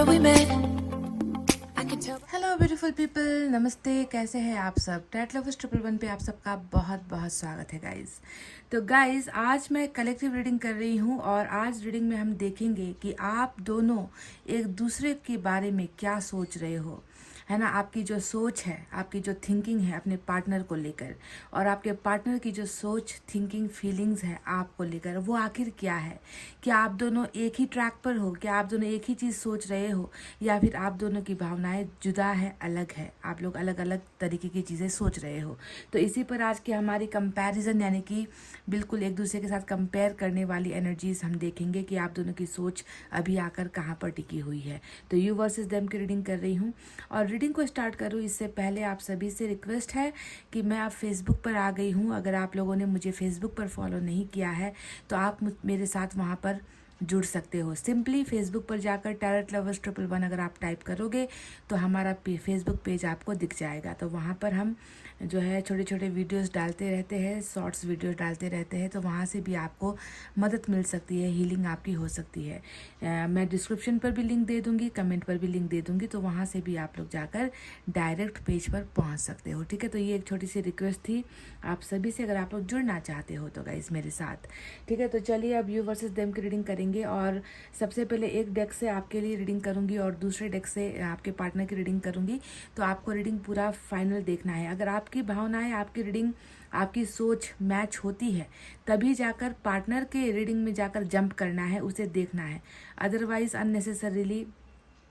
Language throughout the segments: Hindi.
remember we met. I can tell. Hello beautiful people, नमस्ते। कैसे हैं आप सब? टैट लवर्स 111 पे आप सबका बहुत बहुत स्वागत है गाइस। तो गाइस, आज मैं कलेक्टिव रीडिंग कर रही हूँ और आज रीडिंग में हम देखेंगे कि आप दोनों एक दूसरे के बारे में क्या सोच रहे हो, है ना। आपकी जो सोच है, आपकी जो थिंकिंग है अपने पार्टनर को लेकर, और आपके पार्टनर की जो सोच, थिंकिंग, फीलिंग्स है आपको लेकर, वो आखिर क्या है। क्या आप दोनों एक ही ट्रैक पर हो? क्या आप दोनों एक ही चीज़ सोच रहे हो, या फिर आप दोनों की भावनाएं जुदा है, अलग है, आप लोग अलग अलग तरीके की चीज़ें सोच रहे हो। तो इसी पर आज की हमारी कंपैरिजन, यानी कि बिल्कुल एक दूसरे के साथ कंपेयर करने वाली एनर्जीज हम देखेंगे कि आप दोनों की सोच अभी आकर कहाँ पर टिकी हुई है। तो यू वर्सेस देम की रीडिंग कर रही हूँ, और रीडिंग को स्टार्ट करूँ इससे पहले आप सभी से रिक्वेस्ट है कि मैं आप फेसबुक पर आ गई हूँ। अगर आप लोगों ने मुझे फेसबुक पर फॉलो नहीं किया है तो आप मेरे साथ वहाँ पर जुड़ सकते हो। सिंपली फेसबुक पर जाकर टैरेट लवर्स 111 अगर आप टाइप करोगे तो हमारा फेसबुक पेज आपको दिख जाएगा। तो वहाँ पर हम जो है छोटे छोटे वीडियोस डालते रहते हैं, शॉर्ट्स वीडियो डालते रहते हैं, तो वहाँ से भी आपको मदद मिल सकती है, हीलिंग आपकी हो सकती है। मैं डिस्क्रिप्शन पर भी लिंक दे दूँगी, कमेंट पर भी लिंक दे दूँगी, तो वहाँ से भी आप लोग जाकर डायरेक्ट पेज पर पहुँच सकते हो। ठीक है, तो ये एक छोटी सी रिक्वेस्ट थी आप सभी से, अगर आप लोग जुड़ना चाहते हो तो गाइस मेरे साथ। ठीक है, तो चलिए अब यू वर्सेस देम की रीडिंग करेंगे। और सबसे पहले एक डेक से आपके लिए रीडिंग करूंगी और दूसरे डेक से आपके पार्टनर की रीडिंग करूंगी। तो आपको रीडिंग पूरा फाइनल देखना है। अगर आपकी भावनाएं, आपकी रीडिंग, आपकी सोच मैच होती है तभी जाकर पार्टनर के रीडिंग में जाकर जंप करना है, उसे देखना है। अदरवाइज अननेसेसरीली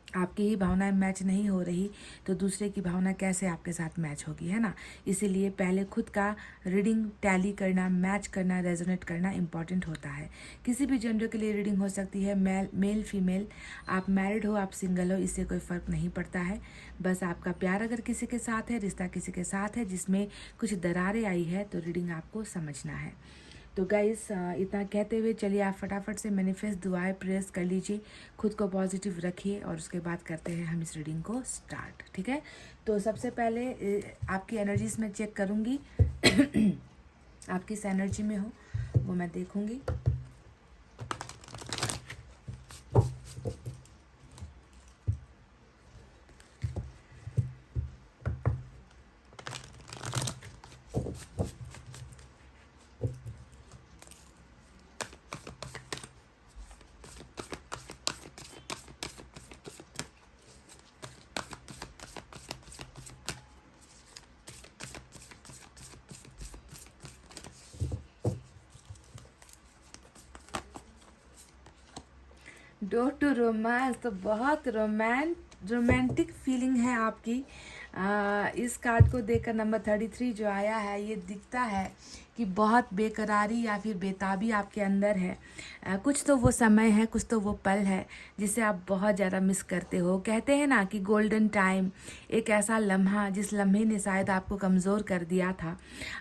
आपकी ही भावनाएं मैच नहीं हो रही तो दूसरे की भावना कैसे आपके साथ मैच होगी, है ना। इसीलिए पहले खुद का रीडिंग टैली करना, मैच करना, रेजोनेट करना इम्पॉर्टेंट होता है। किसी भी जेंडर के लिए रीडिंग हो सकती है, मेल फीमेल, आप मैरिड हो, आप सिंगल हो, इससे कोई फ़र्क नहीं पड़ता है। बस आपका प्यार अगर किसी के साथ है, रिश्ता किसी के साथ है जिसमें कुछ दरारें आई है, तो रीडिंग आपको समझना है। तो गाइस, इतना कहते हुए चलिए आप फटाफट से मैनिफेस्ट, दुआएं, प्रेयर्स कर लीजिए, खुद को पॉजिटिव रखिए, और उसके बाद करते हैं हम इस रीडिंग को स्टार्ट। ठीक है, तो सबसे पहले आपकी एनर्जीज में चेक करूँगी आप किस एनर्जी में हो वो मैं देखूँगी। डोर टू रोमांस, तो बहुत रोमांटिक फीलिंग है आपकी। इस कार्ड को देखकर नंबर 33 जो आया है, ये दिखता है कि बहुत बेकरारी या फिर बेताबी आपके अंदर है। कुछ तो वो समय है, कुछ तो वो पल है जिसे आप बहुत ज़्यादा मिस करते हो। कहते हैं ना कि गोल्डन टाइम, एक ऐसा लम्हा जिस लम्हे ने शायद आपको कमज़ोर कर दिया था।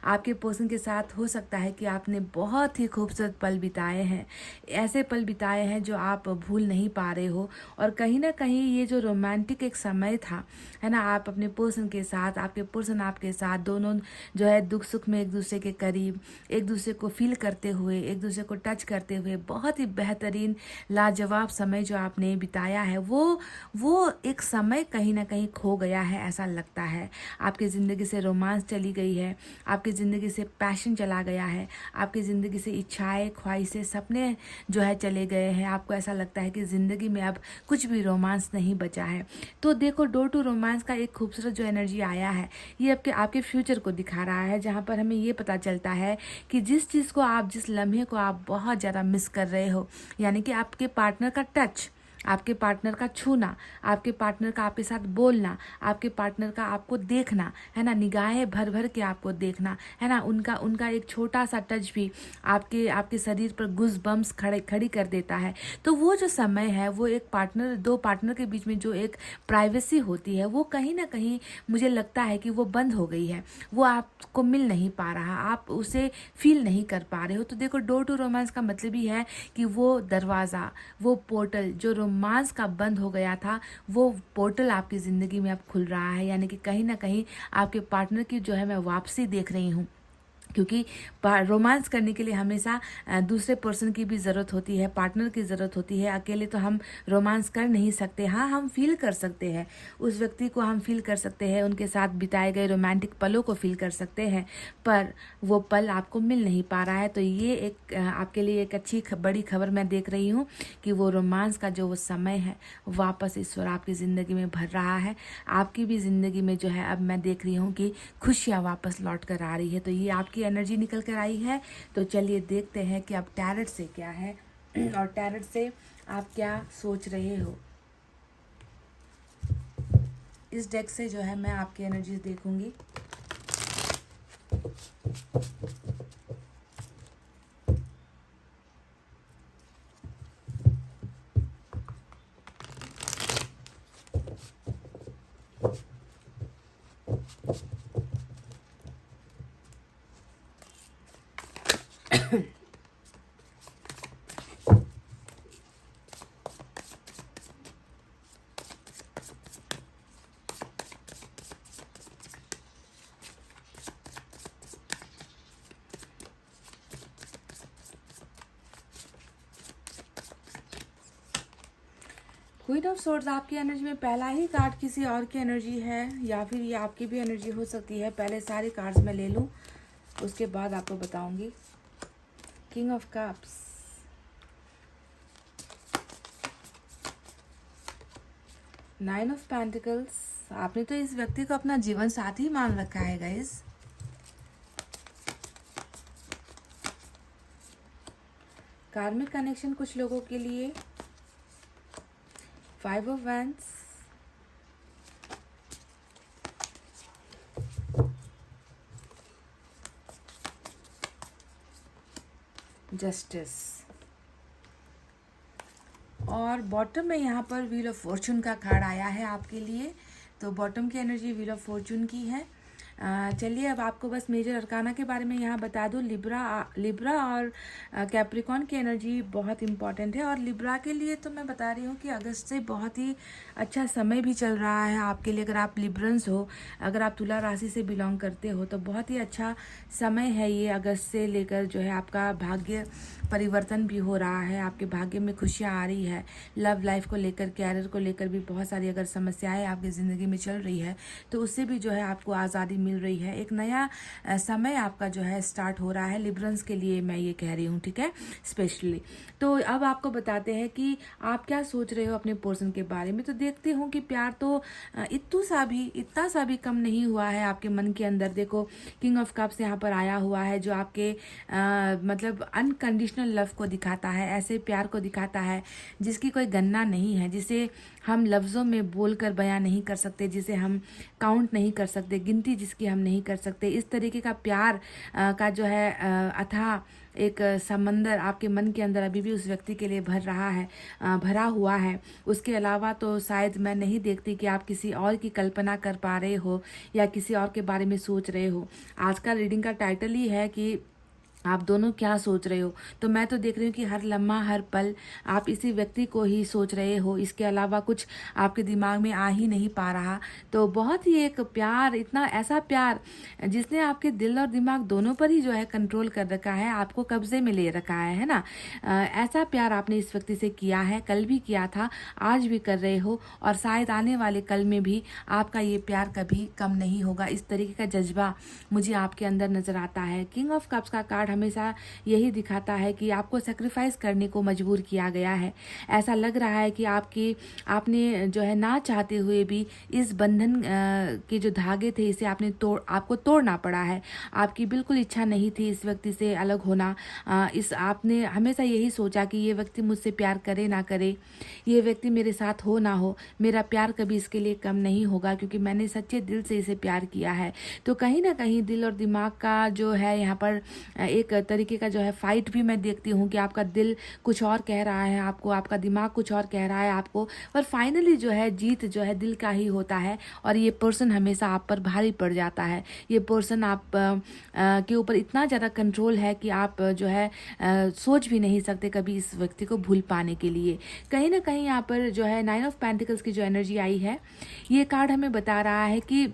आपके पर्सन के साथ हो सकता है कि आपने बहुत ही खूबसूरत पल बिताए हैं, ऐसे पल बिताए हैं जो आप भूल नहीं पा रहे हो। और कहीं ना कहीं ये जो रोमांटिक एक समय था, है ना, आप अपने पर्सन के साथ, आपके पर्सन आपके साथ, दोनों जो है दुख सुख में एक दूसरे के करीब, एक दूसरे को फील करते हुए, एक दूसरे को टच करते हुए, बहुत ही बेहतरीन लाजवाब समय जो आपने बिताया है, वो एक समय कहीं ना कहीं खो गया है, ऐसा लगता है। आपकी ज़िंदगी से रोमांस चली गई है, आपकी ज़िंदगी से पैशन चला गया है, आपकी ज़िंदगी से इच्छाएं, ख्वाहिशें, सपने जो है चले गए हैं। आपको ऐसा लगता है कि ज़िंदगी में अब कुछ भी रोमांस नहीं बचा है। तो देखो, डोर टू रोमांस का एक खूबसूरत जो एनर्जी आया है, ये आपके फ्यूचर को दिखा रहा है, जहाँ पर हमें ये पता चलता है कि जिस चीज़ को आप, जिस लम्हे को आप बहुत ज़्यादा मिस कर रहे हो, यानी कि आपके पार्टनर का टच, आपके पार्टनर का छूना, आपके पार्टनर का आपके साथ बोलना, आपके पार्टनर का आपको देखना, है ना, निगाहें भर भर के आपको देखना, है ना, उनका एक छोटा सा टच भी आपके आपके शरीर पर गुज बम्स खड़ी कर देता है। तो वो जो समय है, वो एक पार्टनर, दो पार्टनर के बीच में जो एक प्राइवेसी होती है, वो कहीं ना कहीं मुझे लगता है कि वो बंद हो गई है, वो आपको मिल नहीं पा रहा, आप उसे फील नहीं कर पा रहे हो। तो देखो, डोर टू रोमांस का मतलब ही है कि वो दरवाज़ा, वो पोर्टल जो रोमांस का बंद हो गया था, वो पोर्टल आपकी ज़िंदगी में अब खुल रहा है। यानी कि कहीं ना कहीं आपके पार्टनर की जो है मैं वापसी देख रही हूँ। क्योंकि रोमांस करने के लिए हमेशा दूसरे पर्सन की भी ज़रूरत होती है, पार्टनर की ज़रूरत होती है। अकेले तो हम रोमांस कर नहीं सकते। हाँ, हम फील कर सकते हैं, उस व्यक्ति को हम फील कर सकते हैं, उनके साथ बिताए गए रोमांटिक पलों को फील कर सकते हैं, पर वो पल आपको मिल नहीं पा रहा है। तो ये एक आपके लिए एक अच्छी बड़ी खबर मैं देख रही हूँ कि वो रोमांस का जो वो समय है वापस ईश्वर आपकी ज़िंदगी में भर रहा है। आपकी भी ज़िंदगी में जो है अब मैं देख रही हूँ कि खुशियाँ वापस लौट कर आ रही है। तो ये आपकी एनर्जी निकल कर आई है। तो चलिए देखते हैं कि अब टैरेट से क्या है और टैरेट से आप क्या सोच रहे हो। इस डेक से जो है मैं आपकी एनर्जीज देखूंगी। क्वीन ऑफ सोर्ड्स आपकी एनर्जी में पहला ही कार्ड किसी और की एनर्जी है या फिर ये आपकी भी एनर्जी हो सकती है। पहले सारे कार्ड्स मैं ले लूं, उसके बाद आपको बताऊंगी। King of cups, nine of pentacles. आपने तो इस व्यक्ति को अपना जीवन साथी मान रखा है गाइस। कार्मिक कनेक्शन कुछ लोगों के लिए। फाइव ऑफ वैंड्स, जस्टिस और बॉटम में यहाँ पर व्हील ऑफ फॉर्चून का कार्ड आया है आपके लिए। तो बॉटम की एनर्जी व्हील ऑफ फॉर्चून की है। चलिए अब आपको बस मेजर अरकाना के बारे में यहाँ बता दूँ। लिब्रा और कैप्रिकॉन की एनर्जी बहुत इंपॉर्टेंट है। और लिब्रा के लिए तो मैं बता रही हूँ कि अगस्त से बहुत ही अच्छा समय भी चल रहा है आपके लिए। अगर आप लिब्रंस हो, अगर आप तुला राशि से बिलोंग करते हो, तो बहुत ही अच्छा समय है ये। अगस्त से लेकर जो है आपका भाग्य परिवर्तन भी हो रहा है, आपके भाग्य में खुशियाँ आ रही है। लव लाइफ को लेकर, कैरियर को लेकर भी बहुत सारी अगर समस्याएं आपकी ज़िंदगी में चल रही है तो उससे भी जो है आपको आज़ादी मिल रही है। एक नया समय आपका जो है स्टार्ट हो रहा है लिब्रंस के लिए, मैं ये कह रही हूँ, ठीक है, स्पेशली। तो अब आपको बताते हैं कि आप क्या सोच रहे हो अपने पर्सन के बारे में। तो देखते हो कि प्यार तो इतना सा भी कम नहीं हुआ है आपके मन के अंदर। देखो, किंग ऑफ कप्स यहाँ पर आया हुआ है जो आपके मतलब अनकंडीशनल लव को दिखाता है, ऐसे प्यार को दिखाता है जिसकी कोई गणना नहीं है, जिसे हम लफ्ज़ों में बोलकर बयां नहीं कर सकते, जिसे हम काउंट नहीं कर सकते, गिनती जिसकी हम नहीं कर सकते। इस तरीके का प्यार का जो है अथाह एक समंदर आपके मन के अंदर अभी भी उस व्यक्ति के लिए भरा हुआ है। उसके अलावा तो शायद मैं नहीं देखती कि आप किसी और की कल्पना कर पा रहे हो या किसी और के बारे में सोच रहे हो। आज का रीडिंग का टाइटल ही है कि आप दोनों क्या सोच रहे हो। तो मैं तो देख रही हूँ कि हर लम्हा हर पल आप इसी व्यक्ति को ही सोच रहे हो, इसके अलावा कुछ आपके दिमाग में आ ही नहीं पा रहा। तो बहुत ही एक प्यार, इतना ऐसा प्यार जिसने आपके दिल और दिमाग दोनों पर ही जो है कंट्रोल कर रखा है, आपको कब्जे में ले रखा है ना। ऐसा प्यार आपने इस व्यक्ति से किया है, कल भी किया था, आज भी कर रहे हो और शायद आने वाले कल में भी आपका ये प्यार कभी कम नहीं होगा। इस तरीके का जज्बा मुझे आपके अंदर नजर आता है। किंग ऑफ कप्स का कार्ड हमेशा यही दिखाता है कि आपको सेक्रीफाइस करने को मजबूर किया गया है। ऐसा लग रहा है कि आपने जो है ना चाहते हुए भी इस बंधन के जो धागे थे इसे आपको तोड़ना पड़ा है। आपकी बिल्कुल इच्छा नहीं थी इस व्यक्ति से अलग होना। आपने हमेशा यही सोचा कि ये व्यक्ति मुझसे प्यार करे ना करे, ये व्यक्ति मेरे साथ हो ना हो, मेरा प्यार कभी इसके लिए कम नहीं होगा क्योंकि मैंने सच्चे दिल से इसे प्यार किया है। तो कहीं ना कहीं दिल और दिमाग का जो है यहाँ पर एक तरीके का जो है फाइट भी मैं देखती हूँ कि आपका दिल कुछ और कह रहा है आपको, आपका दिमाग कुछ और कह रहा है आपको, पर फाइनली जो है जीत जो है दिल का ही होता है। और ये पर्सन हमेशा आप पर भारी पड़ जाता है। ये पर्सन आप के ऊपर इतना ज़्यादा कंट्रोल है कि आप जो है सोच भी नहीं सकते कभी इस व्यक्ति को भूल पाने के लिए। कहीं ना कहीं यहाँ पर जो है नाइन ऑफ पेंटिकल्स की जो एनर्जी आई है, ये कार्ड हमें बता रहा है कि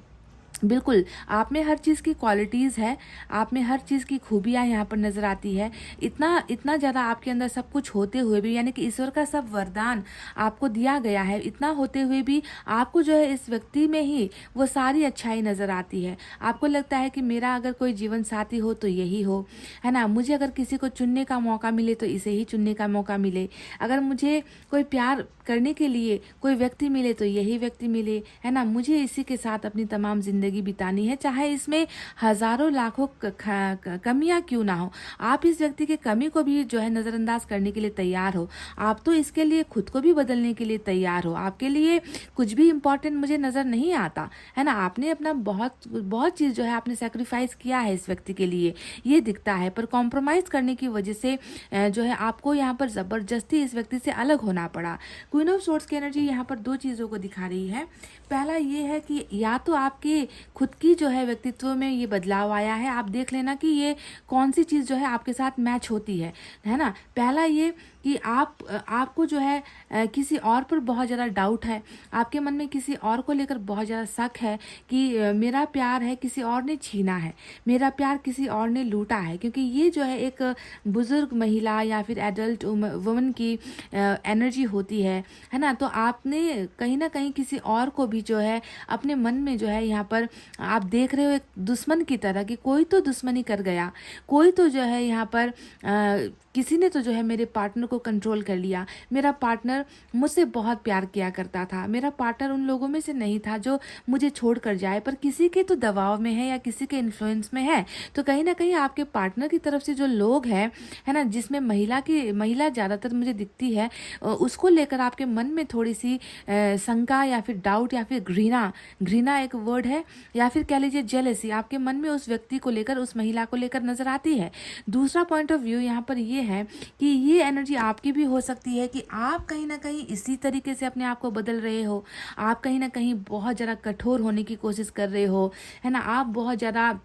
बिल्कुल, आप में हर चीज़ की क्वालिटीज़ है, आप में हर चीज़ की खूबियाँ यहाँ पर नज़र आती है। इतना इतना ज़्यादा आपके अंदर सब कुछ होते हुए भी, यानी कि ईश्वर का सब वरदान आपको दिया गया है, इतना होते हुए भी आपको जो है इस व्यक्ति में ही वो सारी अच्छाई नज़र आती है। आपको लगता है कि मेरा अगर कोई जीवन साथी हो तो यही हो, है ना? मुझे अगर किसी को चुनने का मौका मिले तो इसे ही चुनने का मौका मिले। अगर मुझे कोई प्यार करने के लिए कोई व्यक्ति मिले तो यही व्यक्ति मिले, है ना? मुझे इसी के साथ अपनी तमाम ज़िंदगी बितानी है, चाहे इसमें हज़ारों लाखों कमियां क्यों ना हो। आप इस व्यक्ति की कमी को भी जो है नज़रअंदाज करने के लिए तैयार हो। आप तो इसके लिए खुद को भी बदलने के लिए तैयार हो। आपके लिए कुछ भी इम्पोर्टेंट मुझे नज़र नहीं आता, है ना? आपने अपना बहुत बहुत चीज़ जो है आपने सेक्रीफाइस किया है इस व्यक्ति के लिए, ये दिखता है। पर कॉम्प्रोमाइज़ करने की वजह से जो है आपको यहाँ पर ज़बरदस्ती इस व्यक्ति से अलग होना पड़ा। क्वीन ऑफ सोर्ड्स की एनर्जी यहाँ पर दो चीज़ों को दिखा रही है। पहला ये है कि या तो आपके खुद की जो है व्यक्तित्व में ये बदलाव आया है, आप देख लेना कि ये कौन सी चीज़ जो है आपके साथ मैच होती है ना? पहला ये कि आपको जो है किसी और पर बहुत ज़्यादा डाउट है, आपके मन में किसी और को लेकर बहुत ज़्यादा शक है कि मेरा प्यार है किसी और ने छीना है, मेरा प्यार किसी और ने लूटा है। क्योंकि ये जो है एक बुज़ुर्ग महिला या फिर एडल्ट वुमन की एनर्जी होती है ना? तो आपने कहीं ना कहीं किसी और को भी जो है अपने मन में जो है यहाँ पर आप देख रहे हो एक दुश्मन की तरह कि कोई तो दुश्मनी कर गया, कोई तो जो है यहाँ पर किसी ने तो जो है मेरे पार्टनर को कंट्रोल कर लिया। मेरा पार्टनर मुझसे बहुत प्यार किया करता था, मेरा पार्टनर उन लोगों में से नहीं था जो मुझे छोड़ कर जाए, पर किसी के तो दबाव में है या किसी के इन्फ्लुएंस में है। तो कहीं ना कहीं आपके पार्टनर की तरफ से जो लोग हैं, है ना, जिसमें महिला ज़्यादातर मुझे दिखती है, उसको लेकर आपके मन में थोड़ी सी शंका या फिर डाउट या फिर घृणा एक वर्ड है, या फिर कह लीजिए जेलेसी आपके मन में उस व्यक्ति को लेकर, उस महिला को लेकर नजर आती है। दूसरा पॉइंट ऑफ व्यू यहाँ पर ये है कि ये एनर्जी आपकी भी हो सकती है कि आप कहीं ना कहीं इसी तरीके से अपने आप को बदल रहे हो, आप कहीं ना कहीं बहुत ज़्यादा कठोर होने की कोशिश कर रहे हो, है ना? आप बहुत ज़्यादा,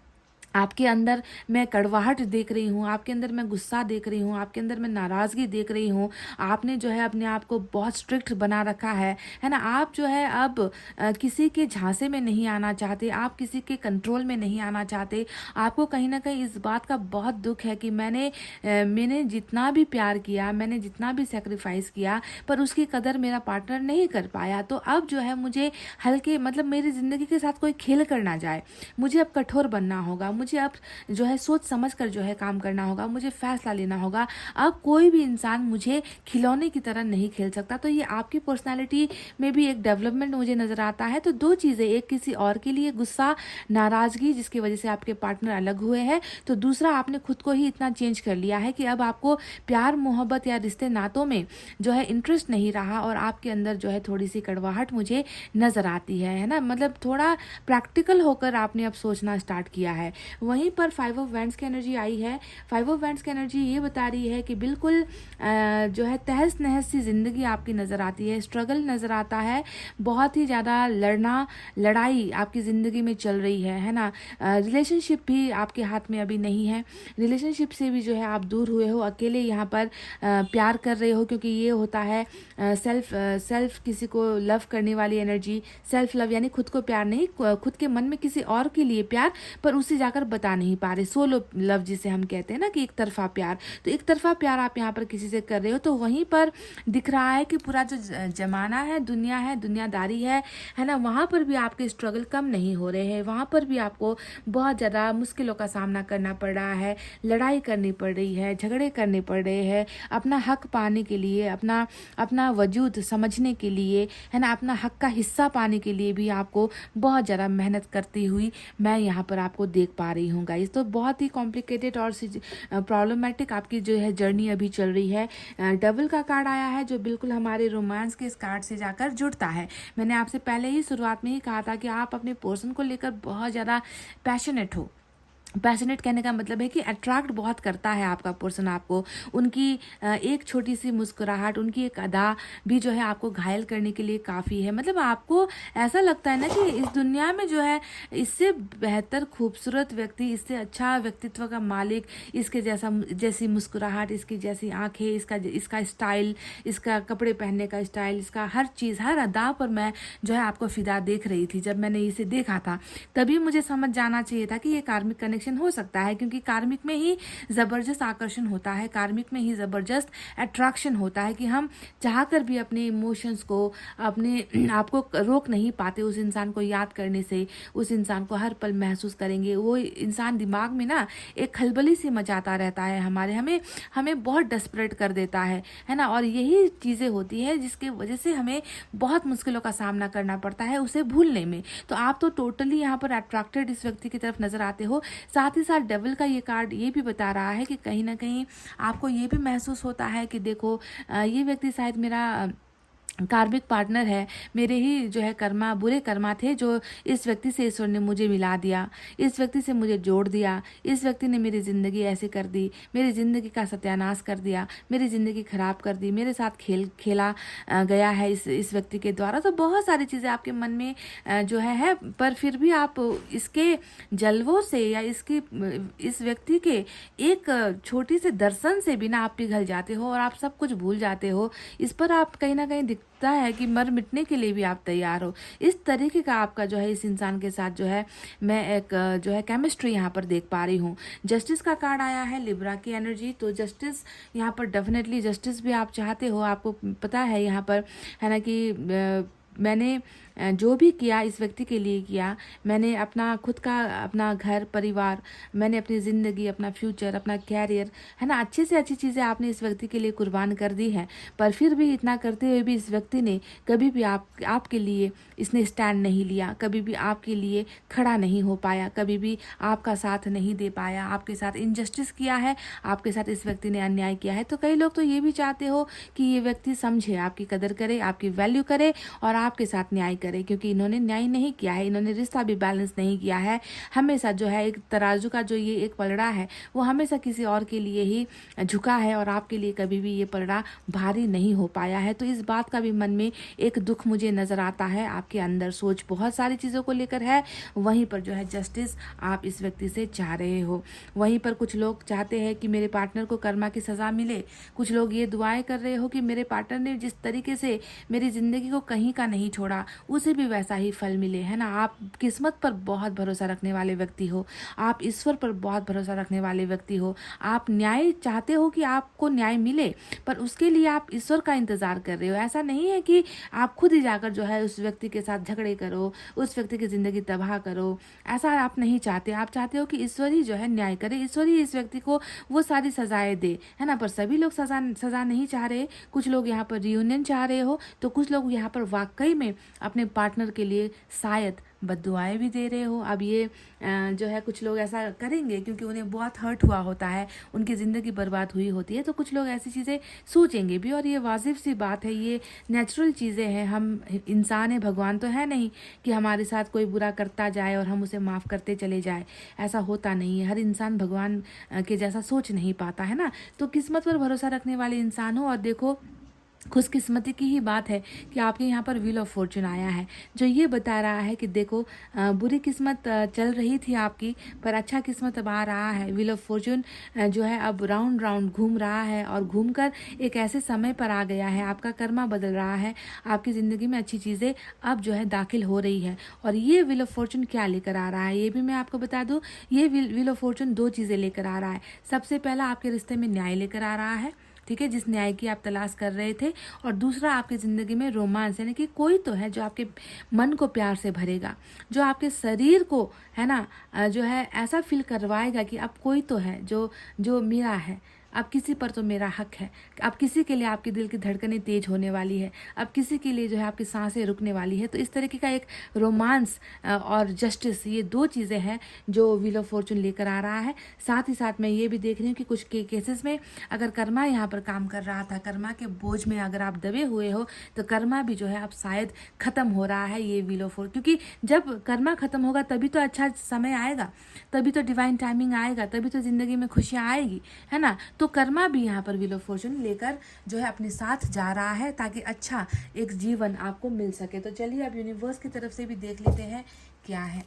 आपके अंदर मैं कड़वाहट देख रही हूँ, आपके अंदर मैं गुस्सा देख रही हूँ, आपके अंदर मैं नाराज़गी देख रही हूँ। आपने जो है अपने आप को बहुत स्ट्रिक्ट बना रखा है ना? आप जो है अब किसी के झांसे में नहीं आना चाहते, आप किसी के कंट्रोल में नहीं आना चाहते। आपको कहीं ना कहीं इस बात का बहुत दुख है कि मैंने जितना भी प्यार किया, मैंने जितना भी सेक्रीफाइस किया, पर उसकी कदर मेरा पार्टनर नहीं कर पाया। तो अब जो है मुझे हल्के, मतलब मेरी ज़िंदगी के साथ कोई खेल कर ना जाए, मुझे अब कठोर बनना होगा, मुझे अब जो है सोच समझ कर जो है काम करना होगा, मुझे फैसला लेना होगा। अब कोई भी इंसान मुझे खिलौने की तरह नहीं खेल सकता। तो ये आपकी पर्सनालिटी में भी एक डेवलपमेंट मुझे नज़र आता है। तो दो चीज़ें, एक किसी और के लिए गुस्सा, नाराज़गी जिसकी वजह से आपके पार्टनर अलग हुए हैं, तो दूसरा आपने खुद को ही इतना चेंज कर लिया है कि अब आपको प्यार मोहब्बत या रिश्ते नातों में जो है इंटरेस्ट नहीं रहा, और आपके अंदर जो है थोड़ी सी कड़वाहट मुझे नज़र आती है ना? मतलब थोड़ा प्रैक्टिकल होकर आपने अब सोचना स्टार्ट किया है। वहीं पर 5 ऑफ वैंड्स की एनर्जी आई है। 5 ऑफ वैंड्स की एनर्जी ये बता रही है कि बिल्कुल जो है तहस नहस सी ज़िंदगी आपकी नज़र आती है, स्ट्रगल नज़र आता है, बहुत ही ज़्यादा लड़ाई आपकी ज़िंदगी में चल रही है ना? रिलेशनशिप भी आपके हाथ में अभी नहीं है, रिलेशनशिप से भी जो है आप दूर हुए हो, अकेले यहाँ पर प्यार कर रहे हो, क्योंकि ये होता है सेल्फ किसी को लव करने वाली एनर्जी। सेल्फ लव यानी खुद को प्यार नहीं, खुद के मन में किसी और के लिए प्यार, पर उसे जाकर बता नहीं पा रहे। सोलो लव जिसे हम कहते हैं ना, कि एक तरफा प्यार। तो एक तरफा प्यार आप यहाँ पर किसी से कर रहे हो, तो वहीं पर दिख रहा है कि पूरा जो जमाना है, दुनियादारी है ना, वहाँ पर भी आपके स्ट्रगल कम नहीं हो रहे हैं, वहाँ पर भी आपको बहुत ज़्यादा मुश्किलों का सामना करना पड़ रहा है, लड़ाई करनी पड़ रही है, झगड़े करने पड़ रहे हैं, अपना हक पाने के लिए, अपना वजूद समझने के लिए, है ना, अपना हक का हिस्सा पाने के लिए भी आपको बहुत ज़्यादा मेहनत करती हुई मैं यहाँ पर आपको देख पा रही हूँ गाइस। तो बहुत ही कॉम्प्लिकेटेड और प्रॉब्लमेटिक आपकी जो है जर्नी अभी चल रही है। डबल का कार्ड आया है, जो बिल्कुल हमारे रोमांस के इस कार्ड से जाकर जुड़ता है। मैंने आपसे पहले ही शुरुआत में ही कहा था कि आप अपने पर्सन को लेकर बहुत ज़्यादा पैशनेट हो, पैशनेट कहने का मतलब है कि अट्रैक्ट बहुत करता है आपका पर्सन आपको। उनकी एक छोटी सी मुस्कुराहट, उनकी एक अदा भी जो है आपको घायल करने के लिए काफ़ी है। मतलब आपको ऐसा लगता है ना कि इस दुनिया में जो है इससे बेहतर खूबसूरत व्यक्ति, इससे अच्छा व्यक्तित्व का मालिक, इसके जैसी मुस्कुराहट, इसकी जैसी आंखें, इसका स्टाइल, इसका कपड़े पहनने का स्टाइल, इसका हर चीज़, हर अदा पर मैं जो है आपको फिदा देख रही थी। जब मैंने इसे देखा था तभी मुझे समझ जाना चाहिए था कि ये कार्मिक कनेक्शन हो सकता है, क्योंकि कार्मिक में ही ज़बरदस्त आकर्षण होता है, कार्मिक में ही ज़बरदस्त अट्रैक्शन होता है कि हम चाहकर भी अपने इमोशंस को, अपने आप को रोक नहीं पाते उस इंसान को याद करने से। उस इंसान को हर पल महसूस करेंगे, वो इंसान दिमाग में ना एक खलबली सी मचाता रहता है, हमें बहुत डेस्परेट कर देता है ना। और यही चीज़ें होती है जिसकी वजह से हमें बहुत मुश्किलों का सामना करना पड़ता है उसे भूलने में। तो आप तो टोटली यहाँ पर अट्रैक्टेड इस व्यक्ति की तरफ नजर आते हो। साथ ही साथ डेविल का ये कार्ड ये भी बता रहा है कि कहीं ना कहीं आपको ये भी महसूस होता है कि देखो ये व्यक्ति शायद मेरा कार्मिक पार्टनर है, मेरे ही जो है कर्मा, बुरे कर्मा थे जो इस व्यक्ति से ईश्वर ने मुझे मिला दिया, इस व्यक्ति से मुझे जोड़ दिया, इस व्यक्ति ने मेरी ज़िंदगी ऐसे कर दी, मेरी ज़िंदगी का सत्यानाश कर दिया, मेरी ज़िंदगी खराब कर दी, मेरे साथ खेला गया है इस व्यक्ति के द्वारा। तो बहुत सारी चीज़ें आपके मन में जो है पर फिर भी आप इसके जलवों से या इस व्यक्ति के एक छोटी से दर्शन से भी ना आप पिघल जाते हो और आप सब कुछ भूल जाते हो। इस पर आप कहीं ना कहीं दिखता है कि मर मिटने के लिए भी आप तैयार हो। इस तरीके का आपका जो है इस इंसान के साथ जो है मैं एक जो है केमिस्ट्री यहाँ पर देख पा रही हूँ। जस्टिस का कार्ड आया है, लिब्रा की एनर्जी। तो जस्टिस यहाँ पर डेफिनेटली जस्टिस भी आप चाहते हो। आपको पता है यहाँ पर है ना कि मैंने जो भी किया इस व्यक्ति के लिए किया। मैंने अपना खुद का, अपना घर परिवार, मैंने अपनी ज़िंदगी, अपना फ्यूचर, अपना कैरियर, है ना, अच्छी से अच्छी चीज़ें आपने इस व्यक्ति के लिए कुर्बान कर दी हैं। पर फिर भी इतना करते हुए भी इस व्यक्ति ने कभी भी आपके लिए इसने स्टैंड नहीं लिया, कभी भी आपके लिए खड़ा नहीं हो पाया, कभी भी आपका साथ नहीं दे पाया, आपके साथ इनजस्टिस किया है, आपके साथ इस व्यक्ति ने अन्याय किया है। तो कई लोग तो ये भी चाहते हो कि ये व्यक्ति समझे, आपकी कदर करे, आपकी वैल्यू करे और आपके साथ न्याय करे, क्योंकि इन्होंने न्याय नहीं किया है, इन्होंने रिश्ता भी बैलेंस नहीं किया है। हमेशा जो है एक तराजू का जो ये एक पलड़ा है वो हमेशा किसी और के लिए ही झुका है और आपके लिए कभी भी ये पलड़ा भारी नहीं हो पाया है। तो इस बात का भी मन में एक दुख मुझे नज़र आता है। आपके अंदर सोच बहुत सारी चीज़ों को लेकर है, वहीं पर जो है जस्टिस आप इस व्यक्ति से चाह रहे हो। वहीं पर कुछ लोग चाहते हैं कि मेरे पार्टनर को कर्मा की सज़ा मिले। कुछ लोग ये दुआएं कर रहे हो कि मेरे पार्टनर ने जिस तरीके से मेरी ज़िंदगी को कहीं का नहीं छोड़ा उसे भी वैसा ही फल मिले, है ना। आप किस्मत पर बहुत भरोसा रखने वाले व्यक्ति हो, आप ईश्वर पर बहुत भरोसा रखने वाले व्यक्ति हो। आप न्याय चाहते हो कि आपको न्याय मिले, पर उसके लिए आप ईश्वर का इंतज़ार कर रहे हो। ऐसा नहीं है कि आप खुद ही जाकर जो है उस व्यक्ति के साथ झगड़े करो, उस व्यक्ति की ज़िंदगी तबाह करो, ऐसा आप नहीं चाहते। आप चाहते हो कि ईश्वर ही जो है न्याय करे, ईश्वर ही इस व्यक्ति को वो सारी सजाएं दे, है ना। पर सभी लोग सज़ा नहीं चाह रहे। कुछ लोग यहाँ पर रियूनियन चाह रहे हो, तो कुछ लोग यहाँ पर वाकई में अपने पार्टनर के लिए शायद बद्दुआएं भी दे रहे हो। अब ये जो है कुछ लोग ऐसा करेंगे क्योंकि उन्हें बहुत हर्ट हुआ होता है, उनकी ज़िंदगी बर्बाद हुई होती है, तो कुछ लोग ऐसी चीज़ें सोचेंगे भी। और ये वाजिब सी बात है, ये नेचुरल चीज़ें हैं। हम इंसान हैं, भगवान तो है नहीं कि हमारे साथ कोई बुरा करता जाए और हम उसे माफ़ करते चले जाए। ऐसा होता नहीं है। हर इंसान भगवान के जैसा सोच नहीं पाता, है ना। तो किस्मत पर भरोसा रखने वाले इंसान हो। और देखो, खुशकिस्मती की ही बात है कि आपके यहाँ पर व्हील ऑफ फॉर्चून आया है, जो ये बता रहा है कि देखो बुरी किस्मत चल रही थी आपकी, पर अच्छा किस्मत अब आ रहा है। व्हील ऑफ फॉर्चून जो है अब राउंड राउंड घूम रहा है और घूमकर एक ऐसे समय पर आ गया है, आपका कर्मा बदल रहा है, आपकी ज़िंदगी में अच्छी चीज़ें अब जो है दाखिल हो रही है। और ये व्हील ऑफ फॉर्चून क्या लेकर आ रहा है ये भी मैं आपको बता दूँ। ये व्हील ऑफ फॉर्चून दो चीज़ें लेकर आ रहा है। सबसे पहला आपके रिश्ते में न्याय लेकर आ रहा है, ठीक है, जिस न्याय की आप तलाश कर रहे थे। और दूसरा आपकी ज़िंदगी में रोमांस, यानी कि कोई तो है जो आपके मन को प्यार से भरेगा, जो आपके शरीर को, है ना, जो है ऐसा फील करवाएगा कि अब कोई तो है जो मेरा है। अब किसी पर तो मेरा हक है, अब किसी के लिए आपके दिल की धड़कनें तेज होने वाली है, अब किसी के लिए जो है आपकी सांसें रुकने वाली है। तो इस तरीके का एक रोमांस और जस्टिस, ये दो चीज़ें हैं जो व्हील ऑफ फॉर्चून लेकर आ रहा है। साथ ही साथ मैं ये भी देख रही हूँ कि कुछ केसेस में अगर कर्मा यहाँ पर काम कर रहा था, कर्मा के बोझ में अगर आप दबे हुए हो, तो कर्मा भी जो है अब शायद ख़त्म हो रहा है, ये व्हील ऑफ फॉर्चून। क्योंकि जब कर्मा ख़त्म होगा तभी तो अच्छा समय आएगा, तभी तो डिवाइन टाइमिंग आएगा, तभी तो ज़िंदगी में खुशियाँ आएगी, है ना। तो कर्मा भी यहाँ पर व्हील ऑफ फॉर्चून लेकर जो है अपने साथ जा रहा है, ताकि अच्छा एक जीवन आपको मिल सके। तो चलिए अब यूनिवर्स की तरफ से भी देख लेते हैं क्या है।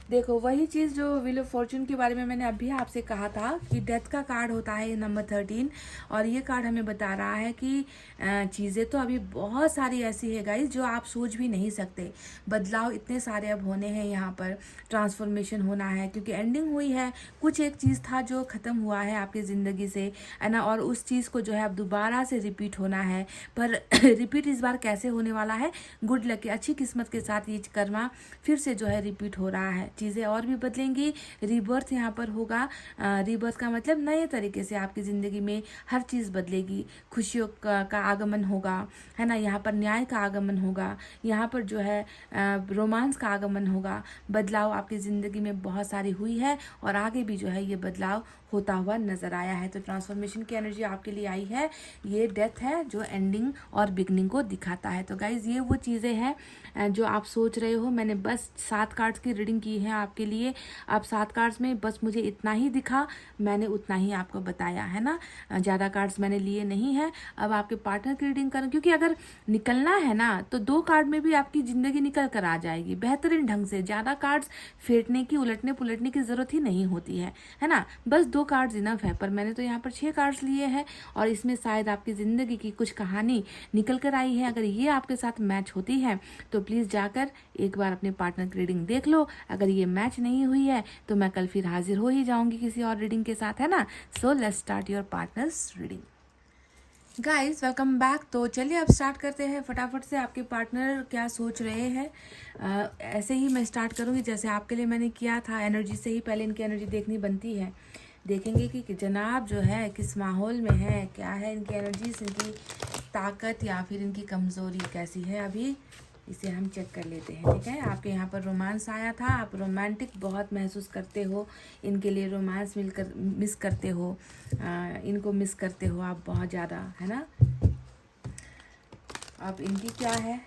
देखो वही चीज़ जो व्हील ऑफ फॉर्चून के बारे में मैंने अभी आपसे कहा था कि डेथ का कार्ड होता है नंबर 13, और ये कार्ड हमें बता रहा है कि चीज़ें तो अभी बहुत सारी ऐसी है गाइस जो आप सोच भी नहीं सकते। बदलाव इतने सारे अब होने हैं, यहाँ पर ट्रांसफॉर्मेशन होना है, क्योंकि एंडिंग हुई है। कुछ एक चीज़ था जो ख़त्म हुआ है आपकी ज़िंदगी से, है ना, और उस चीज़ को जो है अब दोबारा से रिपीट होना है। पर रिपीट इस बार कैसे होने वाला है, गुड लक की अच्छी किस्मत के साथ ये कर्मा फिर से जो है रिपीट हो रहा है। चीज़ें और भी बदलेंगी, रीबर्थ यहाँ पर होगा। रीबर्थ का मतलब नए तरीके से आपकी ज़िंदगी में हर चीज़ बदलेगी, खुशियों का आगमन होगा, है ना, यहाँ पर न्याय का आगमन होगा, यहाँ पर जो है रोमांस का आगमन होगा। बदलाव आपकी ज़िंदगी में बहुत सारी हुई है और आगे भी जो है ये बदलाव होता हुआ नज़र आया है। तो ट्रांसफॉर्मेशन की एनर्जी आपके लिए आई है। ये डेथ है जो एंडिंग और बिगनिंग को दिखाता है। तो गाइज ये वो चीज़ें हैं जो आप सोच रहे हो। मैंने बस 7 कार्ड्स की रीडिंग की है आपके लिए। अब 7 कार्ड्स में बस मुझे इतना ही दिखा, मैंने उतना ही आपको बताया, है ना, ज़्यादा कार्ड्स मैंने लिए नहीं है। अब आपके पार्टनर की रीडिंग करूँ, क्योंकि अगर निकलना है ना तो 2 कार्ड में भी आपकी ज़िंदगी निकल कर आ जाएगी बेहतरीन ढंग से। ज़्यादा कार्ड्स फेंटने की, उलटने पुलटने की ज़रूरत ही नहीं होती है ना। बस 2 कार्ड्स इनफ है। पर मैंने तो यहाँ पर 6 कार्ड्स लिए हैं और इसमें शायद आपकी ज़िंदगी की कुछ कहानी निकल कर आई है। अगर ये आपके साथ मैच होती है तो प्लीज़ जाकर एक बार अपने पार्टनर की रीडिंग देख लो। अगर ये मैच नहीं हुई है तो मैं कल फिर हाजिर हो ही जाऊंगी किसी और रीडिंग के साथ, है ना। So let's start your partners reading. Guys welcome back. तो चलिए अब स्टार्ट करते हैं फटाफट से। आपके पार्टनर क्या सोच रहे हैं, ऐसे ही मैं स्टार्ट करूंगी जैसे आपके लिए मैंने किया था। एनर्जी से ही पहले इनकी एनर्जी देखनी बनती है। देखेंगे कि जनाब जो है किस माहौल में है, क्या है इनकी एनर्जी, इनकी ताकत या फिर इनकी कमज़ोरी कैसी है, अभी इसे हम चेक कर लेते हैं। ठीक है, आपके यहाँ पर रोमांस आया था, आप रोमांटिक बहुत महसूस करते हो, इनके लिए रोमांस मिस करते हो, इनको मिस करते हो आप बहुत ज़्यादा, है ना। अब इनकी क्या है,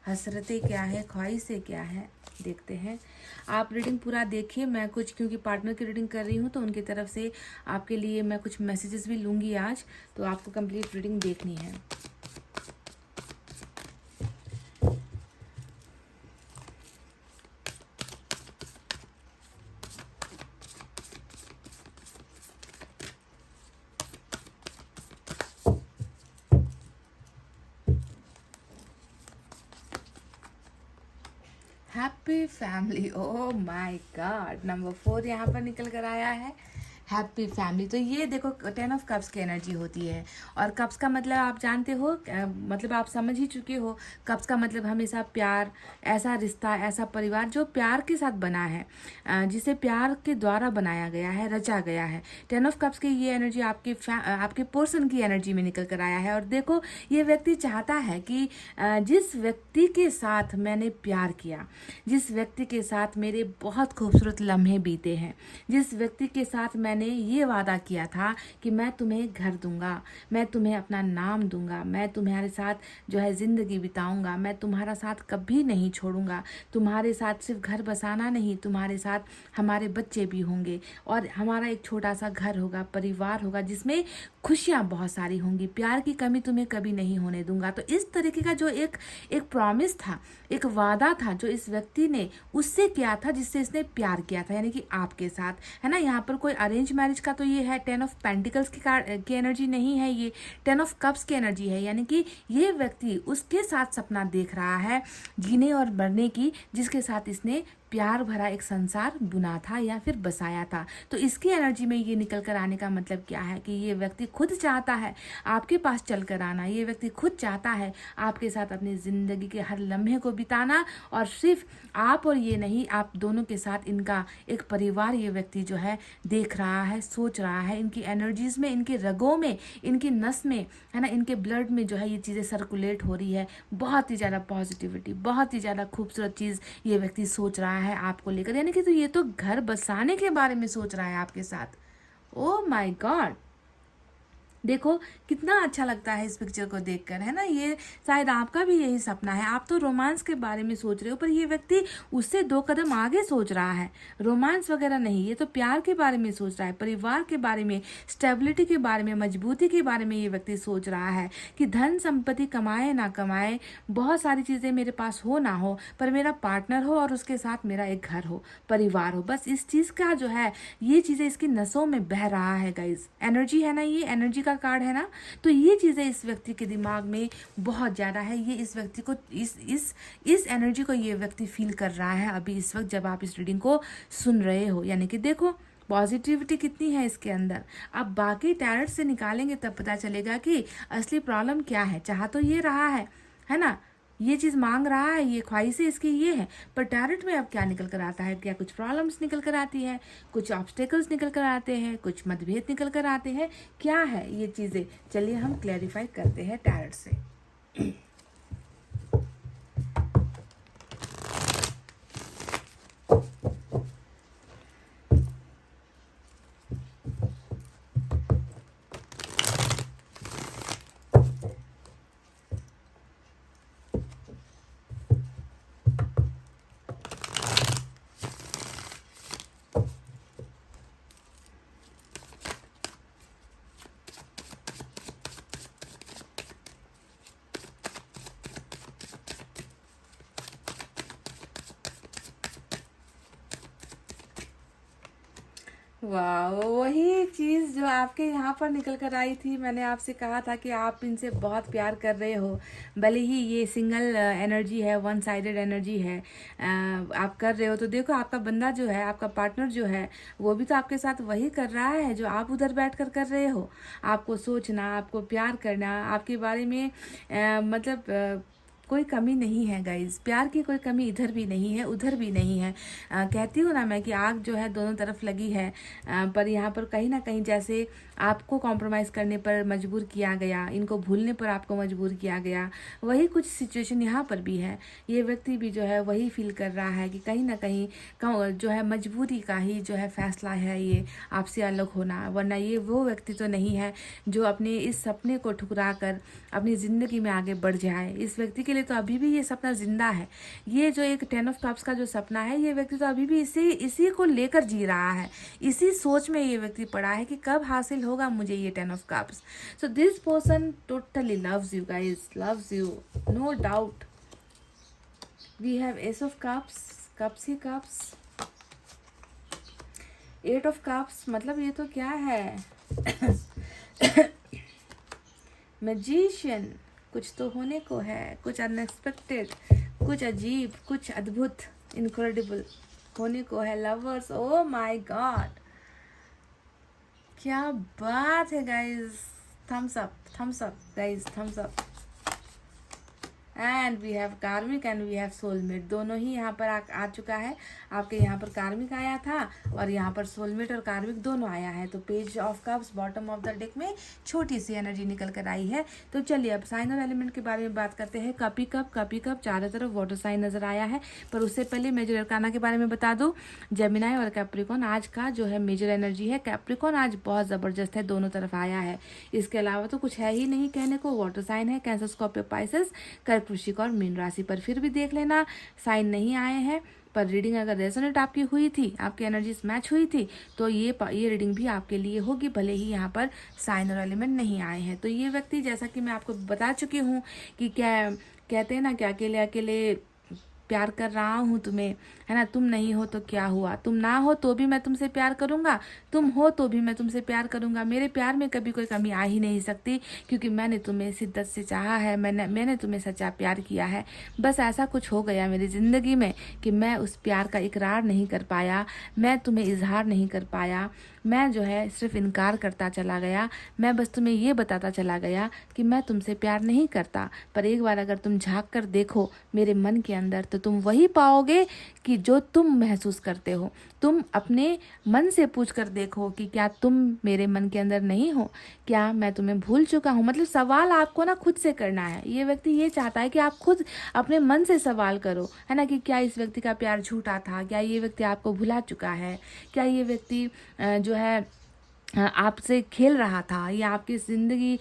हसरतें क्या है, ख्वाहिशें क्या है, देखते हैं। आप रीडिंग पूरा देखिए। मैं कुछ, क्योंकि पार्टनर की रीडिंग कर रही हूँ तो उनकी तरफ से आपके लिए मैं कुछ मैसेजेस भी लूँगी आज, तो आपको कंप्लीट रीडिंग देखनी है। Happy family, oh my God, number 4 यहाँ पर निकल कर आया है। हैप्पी फैमिली, तो ये देखो 10 ऑफ कप्स की एनर्जी होती है। और कप्स का मतलब आप जानते हो, मतलब आप समझ ही चुके हो। कप्स का मतलब हमेशा प्यार, ऐसा रिश्ता, ऐसा परिवार जो प्यार के साथ बना है, जिसे प्यार के द्वारा बनाया गया है, रचा गया है। 10 ऑफ कप्स की ये एनर्जी आपके पर्सन की एनर्जी में निकल कर आया है। और देखो ये व्यक्ति चाहता है कि जिस व्यक्ति के साथ मैंने प्यार किया, जिस व्यक्ति के साथ मेरे बहुत खूबसूरत लम्हे बीते हैं, जिस व्यक्ति के साथ मैंने ये वादा किया था कि मैं तुम्हें घर दूंगा, मैं तुम्हें अपना नाम दूंगा, मैं तुम्हारे साथ जो है ज़िंदगी बिताऊंगा, मैं तुम्हारा साथ कभी नहीं छोड़ूंगा, तुम्हारे साथ सिर्फ घर बसाना नहीं, तुम्हारे साथ हमारे बच्चे भी होंगे और हमारा एक छोटा सा घर होगा, परिवार होगा जिसमें खुशियाँ बहुत सारी होंगी, प्यार की कमी तुम्हें कभी नहीं होने दूंगा। तो इस तरीके का जो एक प्रॉमिस था, एक वादा था जो इस व्यक्ति ने उससे किया था जिससे इसने प्यार किया था, यानी कि आपके साथ, है ना। यहाँ पर कोई अरेंज मैरिज का तो ये है, 10 ऑफ पेंटिकल्स की एनर्जी नहीं है, ये 10 ऑफ कप्स की एनर्जी है। यानी कि ये व्यक्ति उसके साथ सपना देख रहा है जीने और मरने की, जिसके साथ इसने प्यार भरा एक संसार बुना था या फिर बसाया था। तो इसकी एनर्जी में ये निकल कर आने का मतलब क्या है कि ये व्यक्ति खुद चाहता है आपके पास चल कर आना। ये व्यक्ति खुद चाहता है आपके साथ अपनी ज़िंदगी के हर लम्हे को बिताना, और सिर्फ आप और ये नहीं, आप दोनों के साथ इनका एक परिवार ये व्यक्ति जो है देख रहा है, सोच रहा है। इनकी एनर्जीज में, इनके रगों में, इनकी नस में, है ना, इनके ब्लड में जो है ये चीज़ें सर्कुलेट हो रही है। बहुत ही ज़्यादा पॉजिटिविटी, बहुत ही ज़्यादा खूबसूरत चीज़ ये व्यक्ति सोच रहा है आपको लेकर। यानी कि तो ये तो घर बसाने के बारे में सोच रहा है आपके साथ। ओह माय गॉड, देखो कितना अच्छा लगता है इस पिक्चर को देखकर, है ना। ये शायद आपका भी यही सपना है। आप तो रोमांस के बारे में सोच रहे हो, पर ये व्यक्ति उससे 2 कदम आगे सोच रहा है। रोमांस वगैरह नहीं, ये तो प्यार के बारे में सोच रहा है, परिवार के बारे में, स्टेबिलिटी के बारे में, मजबूती के बारे में ये व्यक्ति सोच रहा है कि धन संपत्ति कमाए ना कमाए, बहुत सारी चीज़ें मेरे पास हो ना हो, पर मेरा पार्टनर हो और उसके साथ मेरा एक घर हो, परिवार हो। बस इस चीज़ का जो है, ये चीज़ें इसकी नसों में बह रहा है गाइज। एनर्जी है ना, ये एनर्जी का कार्ड है ना। तो ये चीज़ें इस व्यक्ति के दिमाग में बहुत ज़्यादा है। ये इस व्यक्ति को इस एनर्जी को ये व्यक्ति फील कर रहा है अभी इस वक्त जब आप इस रीडिंग को सुन रहे हो। यानी कि देखो पॉजिटिविटी कितनी है इसके अंदर। अब बाकी टैरेट से निकालेंगे तब पता चलेगा कि असली प्रॉब्लम क्या है। चाह तो ये रहा है ना, ये चीज़ मांग रहा है, ये ख्वाहिशें इसकी ये है, पर टैरेट में अब क्या निकल कर आता है? क्या कुछ प्रॉब्लम्स निकल कर आती है, कुछ ऑब्स्टेकल्स निकल कर आते हैं, कुछ मतभेद निकल कर आते हैं, क्या है ये चीज़ें? चलिए हम क्लैरिफाई करते हैं टैरेट से। वाह, वही चीज़ जो आपके यहाँ पर निकल कर आई थी। मैंने आपसे कहा था कि आप इनसे बहुत प्यार कर रहे हो, भले ही ये सिंगल एनर्जी है, वन साइडेड एनर्जी है, आप कर रहे हो। तो देखो आपका बंदा जो है, आपका पार्टनर जो है, वो भी तो आपके साथ वही कर रहा है जो आप उधर बैठ कर रहे हो। आपको सोचना, आपको प्यार करना, आपके बारे में मतलब कोई कमी नहीं है गाइज। प्यार की कोई कमी इधर भी नहीं है, उधर भी नहीं है। कहती हूँ ना मैं कि आग जो है दोनों तरफ लगी है, पर यहाँ पर कहीं ना कहीं जैसे आपको कॉम्प्रोमाइज़ करने पर मजबूर किया गया, इनको भूलने पर आपको मजबूर किया गया, वही कुछ सिचुएशन यहाँ पर भी है। ये व्यक्ति भी जो है वही फील कर रहा है कि कहीं ना कहीं जो है मजबूरी का ही जो है फैसला है ये आपसे अलग होना, वरना ये वो व्यक्ति तो नहीं है जो अपने इस सपने को ठुकरा कर अपनी ज़िंदगी में आगे बढ़ जाए। इस व्यक्ति के लिए तो अभी भी ये सपना जिंदा है। ये जो एक 10 ऑफ कप्स का जो सपना है, ये व्यक्ति तो अभी भी इसी को लेकर जी रहा है। इसी सोच में ये व्यक्ति पड़ा है कि कब हासिल होगा मुझे ये 10 of cups. So this person totally loves you guys, loves you, no doubt. We have ace of cups, cups ही कप्स, 8 ऑफ कप्स, मतलब ये तो क्या है मैजिशियन, कुछ तो होने को है, कुछ अनएक्सपेक्टेड, कुछ अजीब, कुछ अद्भुत, इनक्रेडिबल होने को है। लवर्स, ओ माय गॉड, क्या बात है guys. Thumbs up guys, thumbs up. And we have karmic and we have soulmate, दोनों ही यहाँ पर आ चुका है। आपके यहाँ पर कार्मिक आया था और यहाँ पर सोलमेट और कार्मिक दोनों आया है। तो page of cups bottom of the deck में छोटी सी एनर्जी निकल कर आई है। तो चलिए अब साइन और एलिमेंट के बारे में बात करते हैं। कपी कप चारों तरफ वाटर साइन नजर आया है, पर उससे पहले मेजर अरकाना के बारे में बता दूं। जेमिनाई और कैप्रिकॉन आज का जो है मेजर एनर्जी है। कैप्रिकॉन आज बहुत ज़बरदस्त है, दोनों तरफ आया है। इसके अलावा तो कुछ है ही नहीं कहने को। वाटर साइन है, कैंसर, स्कॉर्पियो, पाइसेस, वृश्चिक और मीन राशि पर फिर भी देख लेना, साइन नहीं आए हैं। पर रीडिंग अगर रेजोनेट आपकी हुई थी, आपकी एनर्जीज मैच हुई थी, तो ये रीडिंग भी आपके लिए होगी, भले ही यहाँ पर साइन और एलिमेंट नहीं आए हैं। तो ये व्यक्ति, जैसा कि मैं आपको बता चुकी हूँ कि क्या कहते हैं ना कि अकेले अकेले प्यार कर रहा हूँ तुम्हें, है ना। तुम नहीं हो तो क्या हुआ, तुम ना हो तो भी मैं तुमसे प्यार करूँगा, तुम हो तो भी मैं तुमसे प्यार करूँगा। मेरे प्यार में कभी कोई कमी आ ही नहीं सकती, क्योंकि मैंने तुम्हें शिद्दत से चाहा है, मैंने तुम्हें सच्चा प्यार किया है। बस ऐसा कुछ हो गया मेरी ज़िंदगी में कि मैं उस प्यार का इकरार नहीं कर पाया, मैं तुम्हें इजहार नहीं कर पाया, मैं जो है सिर्फ इनकार करता चला गया। मैं बस तुम्हें ये बताता चला गया कि मैं तुमसे प्यार नहीं करता। पर एक बार अगर तुम झांक कर देखो मेरे मन के अंदर, तो तुम वही पाओगे कि जो तुम महसूस करते हो। तुम अपने मन से पूछ कर देखो कि क्या तुम मेरे मन के अंदर नहीं हो, क्या मैं तुम्हें भूल चुका हूँ। मतलब सवाल आपको ना खुद से करना है। ये व्यक्ति ये चाहता है कि आप खुद अपने मन से सवाल करो, है ना, कि क्या इस व्यक्ति का प्यार झूठा था, क्या ये व्यक्ति आपको भुला चुका है, क्या ये व्यक्ति जो है आपसे खेल रहा था, या आपकी ज़िंदगी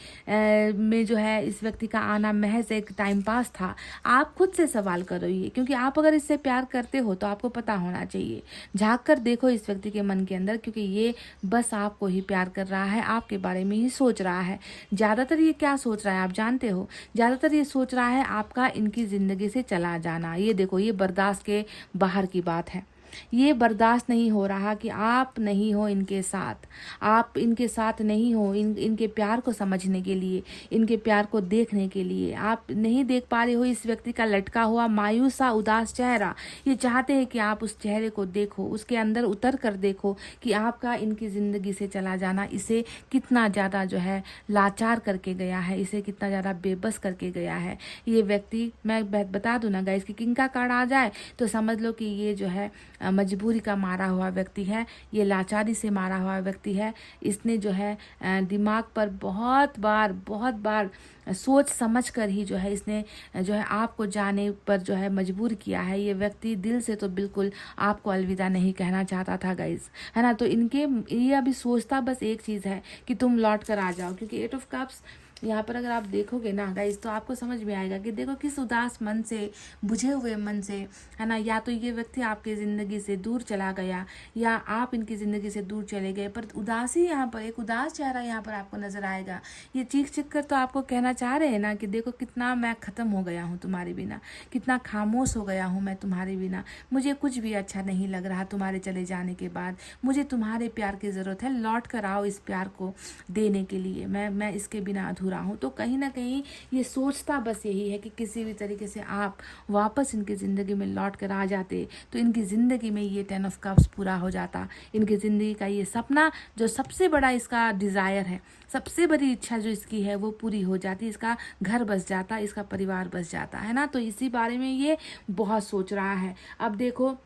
में जो है इस व्यक्ति का आना महज एक टाइम पास था। आप खुद से सवाल करो ये, क्योंकि आप अगर इससे प्यार करते हो तो आपको पता होना चाहिए। झांक कर देखो इस व्यक्ति के मन के अंदर, क्योंकि ये बस आपको ही प्यार कर रहा है, आपके बारे में ही सोच रहा है। ज़्यादातर ये क्या सोच रहा है आप जानते हो? ज़्यादातर ये सोच रहा है आपका इनकी ज़िंदगी से चला जाना। ये देखो, ये बर्दाश्त के बाहर की बात है। ये बर्दाश्त नहीं हो रहा कि आप नहीं हो इनके साथ, आप इनके साथ नहीं हो इनके प्यार को समझने के लिए, इनके प्यार को देखने के लिए। आप नहीं देख पा रहे हो इस व्यक्ति का लटका हुआ मायूस सा उदास चेहरा। ये चाहते हैं कि आप उस चेहरे को देखो, उसके अंदर उतर कर देखो कि आपका इनकी ज़िंदगी से चला जाना इसे कितना ज़्यादा जो है लाचार करके गया है, इसे कितना ज़्यादा बेबस करके गया है। ये व्यक्ति, मैं बता दूँ ना गाइस कि किंग का कार्ड आ जाए तो समझ लो कि ये जो है मजबूरी का मारा हुआ व्यक्ति है, ये लाचारी से मारा हुआ व्यक्ति है। इसने जो है दिमाग पर बहुत बार सोच समझ कर ही जो है इसने जो है आपको जाने पर जो है मजबूर किया है। ये व्यक्ति दिल से तो बिल्कुल आपको अलविदा नहीं कहना चाहता था गाइस, है ना। तो ये अभी सोचता बस एक चीज़ है कि तुम लौट कर आ जाओ, क्योंकि 8 ऑफ कप्स यहाँ पर अगर आप देखोगे ना गाइस तो आपको समझ में आएगा कि देखो किस उदास मन से, बुझे हुए मन से, है ना। या तो ये व्यक्ति आपकी ज़िंदगी से दूर चला गया, या आप इनकी ज़िंदगी से दूर चले गए, पर उदासी यहाँ पर, एक उदास चेहरा यहाँ पर आपको नज़र आएगा। ये चीख कर तो आपको कहना चाह रहे हैं ना कि देखो कितना मैं ख़त्म हो गया हूँ तुम्हारे बिना, कितना खामोश हो गया हूँ मैं तुम्हारे बिना, मुझे कुछ भी अच्छा नहीं लग रहा तुम्हारे चले जाने के बाद, मुझे तुम्हारे प्यार की ज़रूरत है, लौट कर आओ इस प्यार को देने के लिए, मैं इसके बिना अधूरा हूँ। तो कहीं ना कहीं ये सोचता बस यही है कि किसी भी तरीके से आप वापस इनकी ज़िंदगी में लौट कर आ जाते तो इनकी ज़िंदगी में ये 10 ऑफ कप्स पूरा हो जाता। इनकी ज़िंदगी का ये सपना, जो सबसे बड़ा इसका डिज़ायर है, सबसे बड़ी इच्छा जो इसकी है, वो पूरी हो जाती, इसका घर बस जाता, इसका परिवार बस जाता, है ना। तो इसी बारे में ये बहुत सोच रहा है। अब देखो,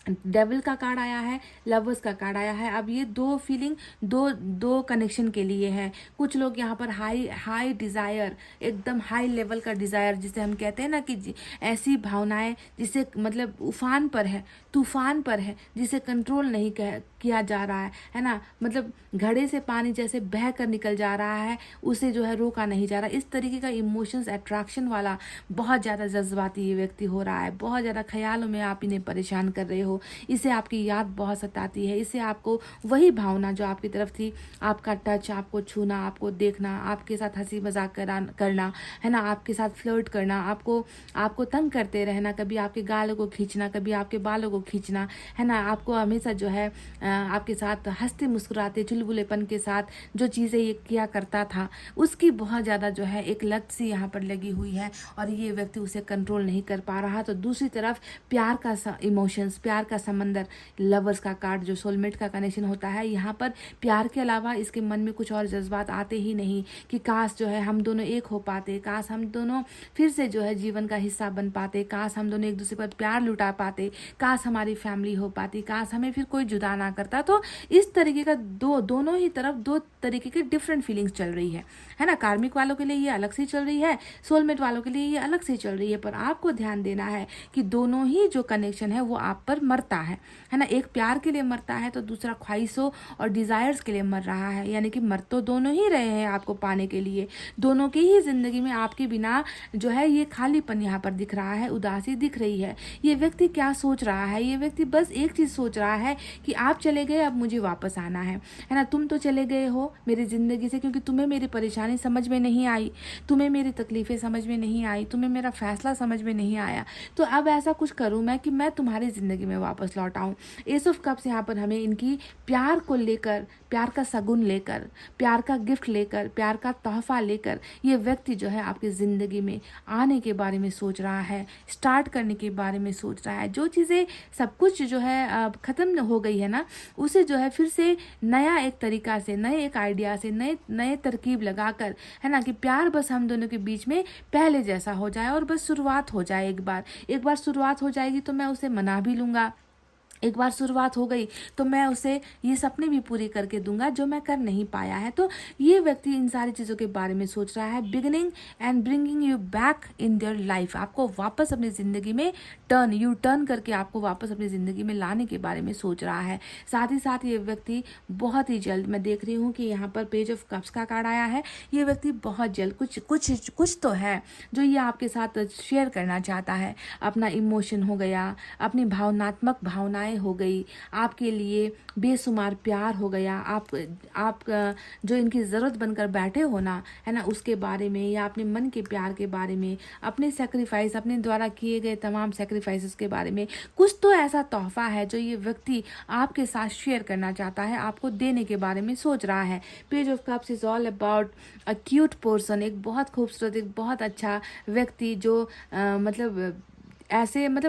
डेविल का कार्ड आया है, लवर्स का कार्ड आया है। अब ये दो फीलिंग, दो कनेक्शन के लिए है। कुछ लोग यहाँ पर हाई डिज़ायर, एकदम हाई लेवल का डिज़ायर, जिसे हम कहते हैं ना कि ऐसी भावनाएं जिसे मतलब उफान पर है, तूफान पर है, जिसे कंट्रोल नहीं किया जा रहा है ना। मतलब घड़े से पानी जैसे बह कर निकल जा रहा है, उसे जो है रोका नहीं जा रहा। इस तरीके का इमोशंस, अट्रैक्शन वाला बहुत ज़्यादा जज्बाती ये व्यक्ति हो रहा है। बहुत ज़्यादा ख्यालों में आप इन्हें परेशान कर रहे हो, इसे आपकी याद बहुत सताती है, इसे आपको वही भावना जो आपकी तरफ थी, आपका टच, आपको छूना, आपको देखना, आपके साथ हंसी मजाक करना, है ना, आपके साथ फ्लर्ट करना, आपको तंग करते रहना, कभी आपके गालों को खींचना, कभी आपके बालों को खींचना, है ना, आपको हमेशा जो है आपके साथ हंसते मुस्कुराते चुलबुलेपन के साथ जो चीज़ें ये किया करता था, उसकी बहुत ज़्यादा जो है एक लत सी यहाँ पर लगी हुई है, और ये व्यक्ति उसे कंट्रोल नहीं कर पा रहा। तो दूसरी तरफ प्यार का इमोशंस, प्यार का समंदर, लवर्स का कार्ड जो सोलमेट का कनेक्शन होता है, यहाँ पर प्यार के अलावा इसके मन में कुछ और जज्बात आते ही नहीं कि काश जो है हम दोनों एक हो पाते, काश हम दोनों फिर से जो है जीवन का हिस्सा बन पाते, काश हम दोनों एक दूसरे पर प्यार लुटा पाते, काश हमारी फैमिली हो पाती, काश हमें फिर कोई जुदा ना करता। तो इस तरीके का दोनों ही तरफ दो तरीके की डिफरेंट फीलिंग्स चल रही है ना। कार्मिक वालों के लिए ये अलग से चल रही है, सोलमेट वालों के लिए ये अलग से चल रही है, पर आपको ध्यान देना है कि दोनों ही जो कनेक्शन है वो आप पर मरता है ना। एक प्यार के लिए मरता है तो दूसरा ख्वाहिशों और डिज़ायर्स के लिए मर रहा है, यानी कि मर तो दोनों ही रहे हैं आपको पाने के लिए। दोनों की ही ज़िंदगी में आपके बिना जो है ये खालीपन यहाँ पर दिख रहा है, उदासी दिख रही है। ये व्यक्ति क्या सोच रहा है? ये व्यक्ति बस एक चीज़ सोच रहा है कि आप चले गए, अब मुझे वापस आना है ना। तुम तो चले गए हो मेरी ज़िंदगी से क्योंकि तुम्हें मेरी परेशानी समझ में नहीं आई, तुम्हें मेरी तकलीफ़ें समझ में नहीं आई, तुम्हें मेरा फैसला समझ में नहीं आया। तो अब ऐसा कुछ करूँ मैं कि मैं तुम्हारी ज़िंदगी में वापस लौट आऊँ। एस ऑफ कप्स यहाँ पर हमें इनकी प्यार को लेकर, प्यार का सगुन लेकर, प्यार का गिफ्ट लेकर, प्यार का तोहफा लेकर ये व्यक्ति जो है आपकी ज़िंदगी में आने के बारे में सोच रहा है, स्टार्ट करने के बारे में सोच रहा है। जो चीज़ें सब कुछ जो है ख़त्म हो गई है ना, उसे जो है फिर से नया एक तरीका से, नए एक आइडिया से, नए तरकीब लगाकर, है ना, कि प्यार बस हम दोनों के बीच में पहले जैसा हो जाए और बस शुरुआत हो जाए। एक बार शुरुआत हो जाएगी तो मैं उसे मना भी लूँगा। एक बार शुरुआत हो गई तो मैं उसे ये सपने भी पूरी करके दूंगा जो मैं कर नहीं पाया है। तो ये व्यक्ति इन सारी चीज़ों के बारे में सोच रहा है। Beginning and bringing you back in their life, आपको वापस अपनी ज़िंदगी में टर्न करके आपको वापस अपनी ज़िंदगी में लाने के बारे में सोच रहा है। साथ ही साथ ये व्यक्ति बहुत ही जल्द, मैं देख रही हूँ कि यहाँ पर पेज ऑफ कप्स का कार्ड आया है, ये व्यक्ति बहुत जल्द कुछ तो है जो ये आपके साथ शेयर करना चाहता है। अपना इमोशन हो गया, अपनी भावनात्मक भावनाएं हो गई, आपके लिए बेशुमार प्यार हो गया, आप जो इनकी ज़रूरत बनकर बैठे हो ना, है ना, उसके बारे में, या अपने मन के प्यार के बारे में, अपने सेक्रीफाइस, अपने द्वारा किए गए तमाम सेक्रीफाइसेस के बारे में कुछ तो ऐसा तोहफा है जो ये व्यक्ति आपके साथ शेयर करना चाहता है, आपको देने के बारे में सोच रहा है। Page of cups is all about a cute person, एक बहुत खूबसूरत, एक बहुत अच्छा व्यक्ति जो मतलब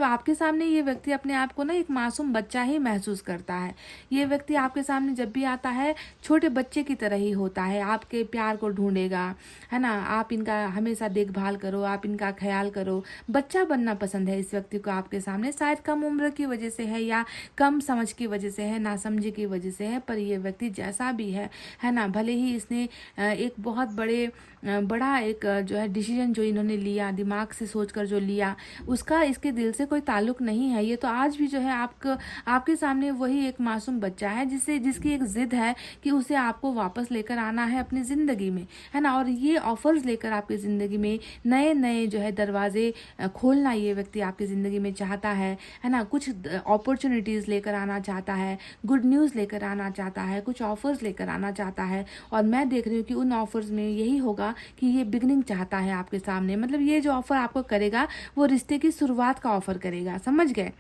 आपके सामने ये व्यक्ति अपने आप को ना एक मासूम बच्चा ही महसूस करता है। ये व्यक्ति आपके सामने जब भी आता है छोटे बच्चे की तरह ही होता है, आपके प्यार को ढूंढेगा, है ना, आप इनका हमेशा देखभाल करो, आप इनका ख्याल करो। बच्चा बनना पसंद है इस व्यक्ति को आपके सामने, शायद कम उम्र की वजह से है या कम समझ की वजह से है, नासमझी की वजह से है, पर ये व्यक्ति जैसा भी है ना, भले ही इसने एक बहुत बड़ा एक जो है डिसीजन जो इन्होंने लिया, दिमाग से सोचकर जो लिया, उसका इसके दिल से कोई ताल्लुक नहीं है। ये तो आज भी जो है आपके सामने वही एक मासूम बच्चा है जिसकी एक जिद है कि उसे आपको वापस लेकर आना है अपनी ज़िंदगी में, है ना। और ये ऑफर्स लेकर आपकी ज़िंदगी में नए नए जो है दरवाजे खोलना ये व्यक्ति आपकी ज़िंदगी में चाहता है ना। कुछ अपॉर्चुनिटीज़ लेकर आना चाहता है, गुड न्यूज़ लेकर आना चाहता है, कुछ ऑफर्स लेकर आना चाहता है। और मैं देख रही हूँ कि उन ऑफर्स में यही होगा कि ये बिगनिंग चाहता है आपके सामने, मतलब ये जो ऑफर आपको करेगा वो रिश्ते की शुरुआत का ऑफर करेगा, समझ गए।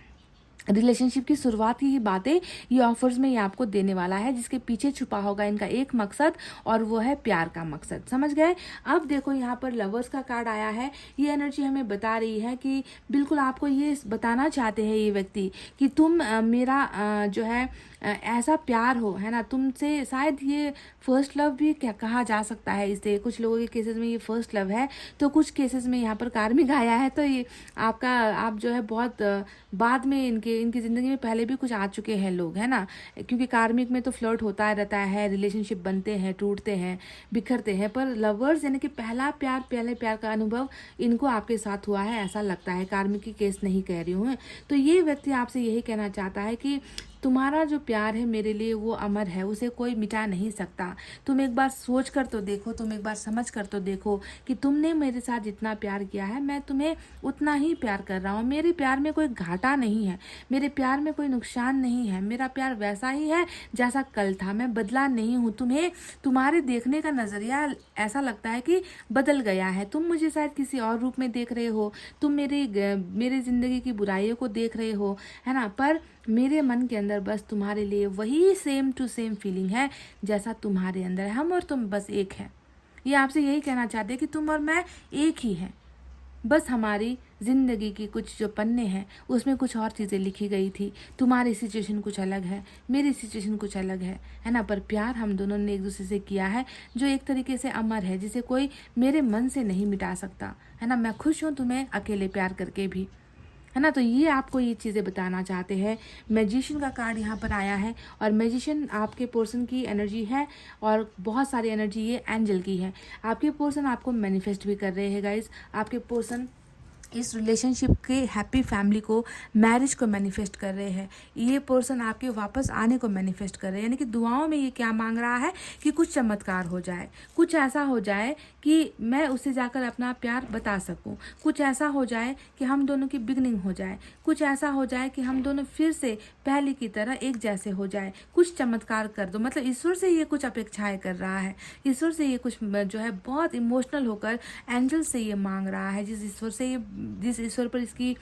रिलेशनशिप की शुरुआत की ही बातें ये ऑफर्स में ये आपको देने वाला है, जिसके पीछे छुपा होगा इनका एक मकसद, और वो है प्यार का मकसद, समझ गए। अब देखो यहाँ पर लवर्स का कार्ड आया है। ये एनर्जी हमें बता रही है कि बिल्कुल आपको ये बताना चाहते हैं ये व्यक्ति कि तुम मेरा जो है ऐसा प्यार हो, है ना, तुमसे। शायद ये फर्स्ट लव भी क्या कहा जा सकता है इसे, कुछ लोगों के केसेस में ये फर्स्ट लव है, तो कुछ केसेस में यहाँ पर कार्मिक आया है। तो ये आप जो है बहुत बाद में इनकी ज़िंदगी में पहले भी कुछ आ चुके हैं लोग, है ना, क्योंकि कार्मिक में तो फ्लर्ट होता रहता है, रिलेशनशिप बनते हैं, टूटते हैं, बिखरते हैं, पर लवर्स यानी कि पहले प्यार का अनुभव इनको आपके साथ हुआ है, ऐसा लगता है। कार्मिक की केस नहीं कह रही हूँ। तो ये व्यक्ति आपसे यही कहना चाहता है कि तुम्हारा जो प्यार है मेरे लिए वो अमर है, उसे कोई मिटा नहीं सकता। तुम एक बार सोच कर तो देखो, तुम एक बार समझ कर तो देखो कि तुमने मेरे साथ जितना प्यार किया है मैं तुम्हें उतना ही प्यार कर रहा हूँ। मेरे प्यार में कोई घाटा नहीं है, मेरे प्यार में कोई नुकसान नहीं है, मेरा प्यार वैसा ही है जैसा कल था, मैं बदला नहीं हूँ। तुम्हें तुम्हारे देखने का नज़रिया ऐसा लगता है कि बदल गया है, तुम मुझे शायद किसी और रूप में देख रहे हो, तुम मेरी ज़िंदगी की बुराइयों को देख रहे हो, है ना, पर मेरे मन के अंदर बस तुम्हारे लिए वही सेम टू सेम फीलिंग है जैसा तुम्हारे अंदर है। हम और तुम बस एक है। ये आपसे यही कहना चाहते हैं कि तुम और मैं एक ही हैं, बस हमारी ज़िंदगी की कुछ जो पन्ने हैं उसमें कुछ और चीज़ें लिखी गई थी। तुम्हारी सिचुएशन कुछ अलग है, मेरी सिचुएशन कुछ अलग है ना, पर प्यार हम दोनों ने एक दूसरे से किया है जो एक तरीके से अमर है, जिसे कोई मेरे मन से नहीं मिटा सकता, है ना। मैं खुश हूँ तुम्हें अकेले प्यार करके भी, है ना। तो ये आपको ये चीज़ें बताना चाहते हैं। मैजिशियन का कार्ड यहाँ पर आया है, और मैजिशियन आपके पर्सन की एनर्जी है, और बहुत सारी एनर्जी ये एंजल की है। आपके पर्सन आपको मैनिफेस्ट भी कर रहे हैं गाइज। आपके पर्सन इस रिलेशनशिप के हैप्पी फैमिली को, मैरिज को मैनिफेस्ट कर रहे हैं। ये पर्सन आपके वापस आने को मैनिफेस्ट कर रहे हैं। यानी कि दुआओं में ये क्या मांग रहा है कि कुछ चमत्कार हो जाए, कुछ ऐसा हो जाए कि मैं उससे जाकर अपना प्यार बता सकूं, कुछ ऐसा हो जाए कि हम दोनों की बिगनिंग हो जाए, कुछ ऐसा हो जाए कि हम दोनों फिर से पहले की तरह एक जैसे हो जाए, कुछ चमत्कार कर दो। मतलब ईश्वर से ये कुछ अपेक्षाएं कर रहा है, ईश्वर से ये कुछ जो है बहुत इमोशनल होकर एंजल से ये मांग रहा है। जिस ईश्वर पर इसकी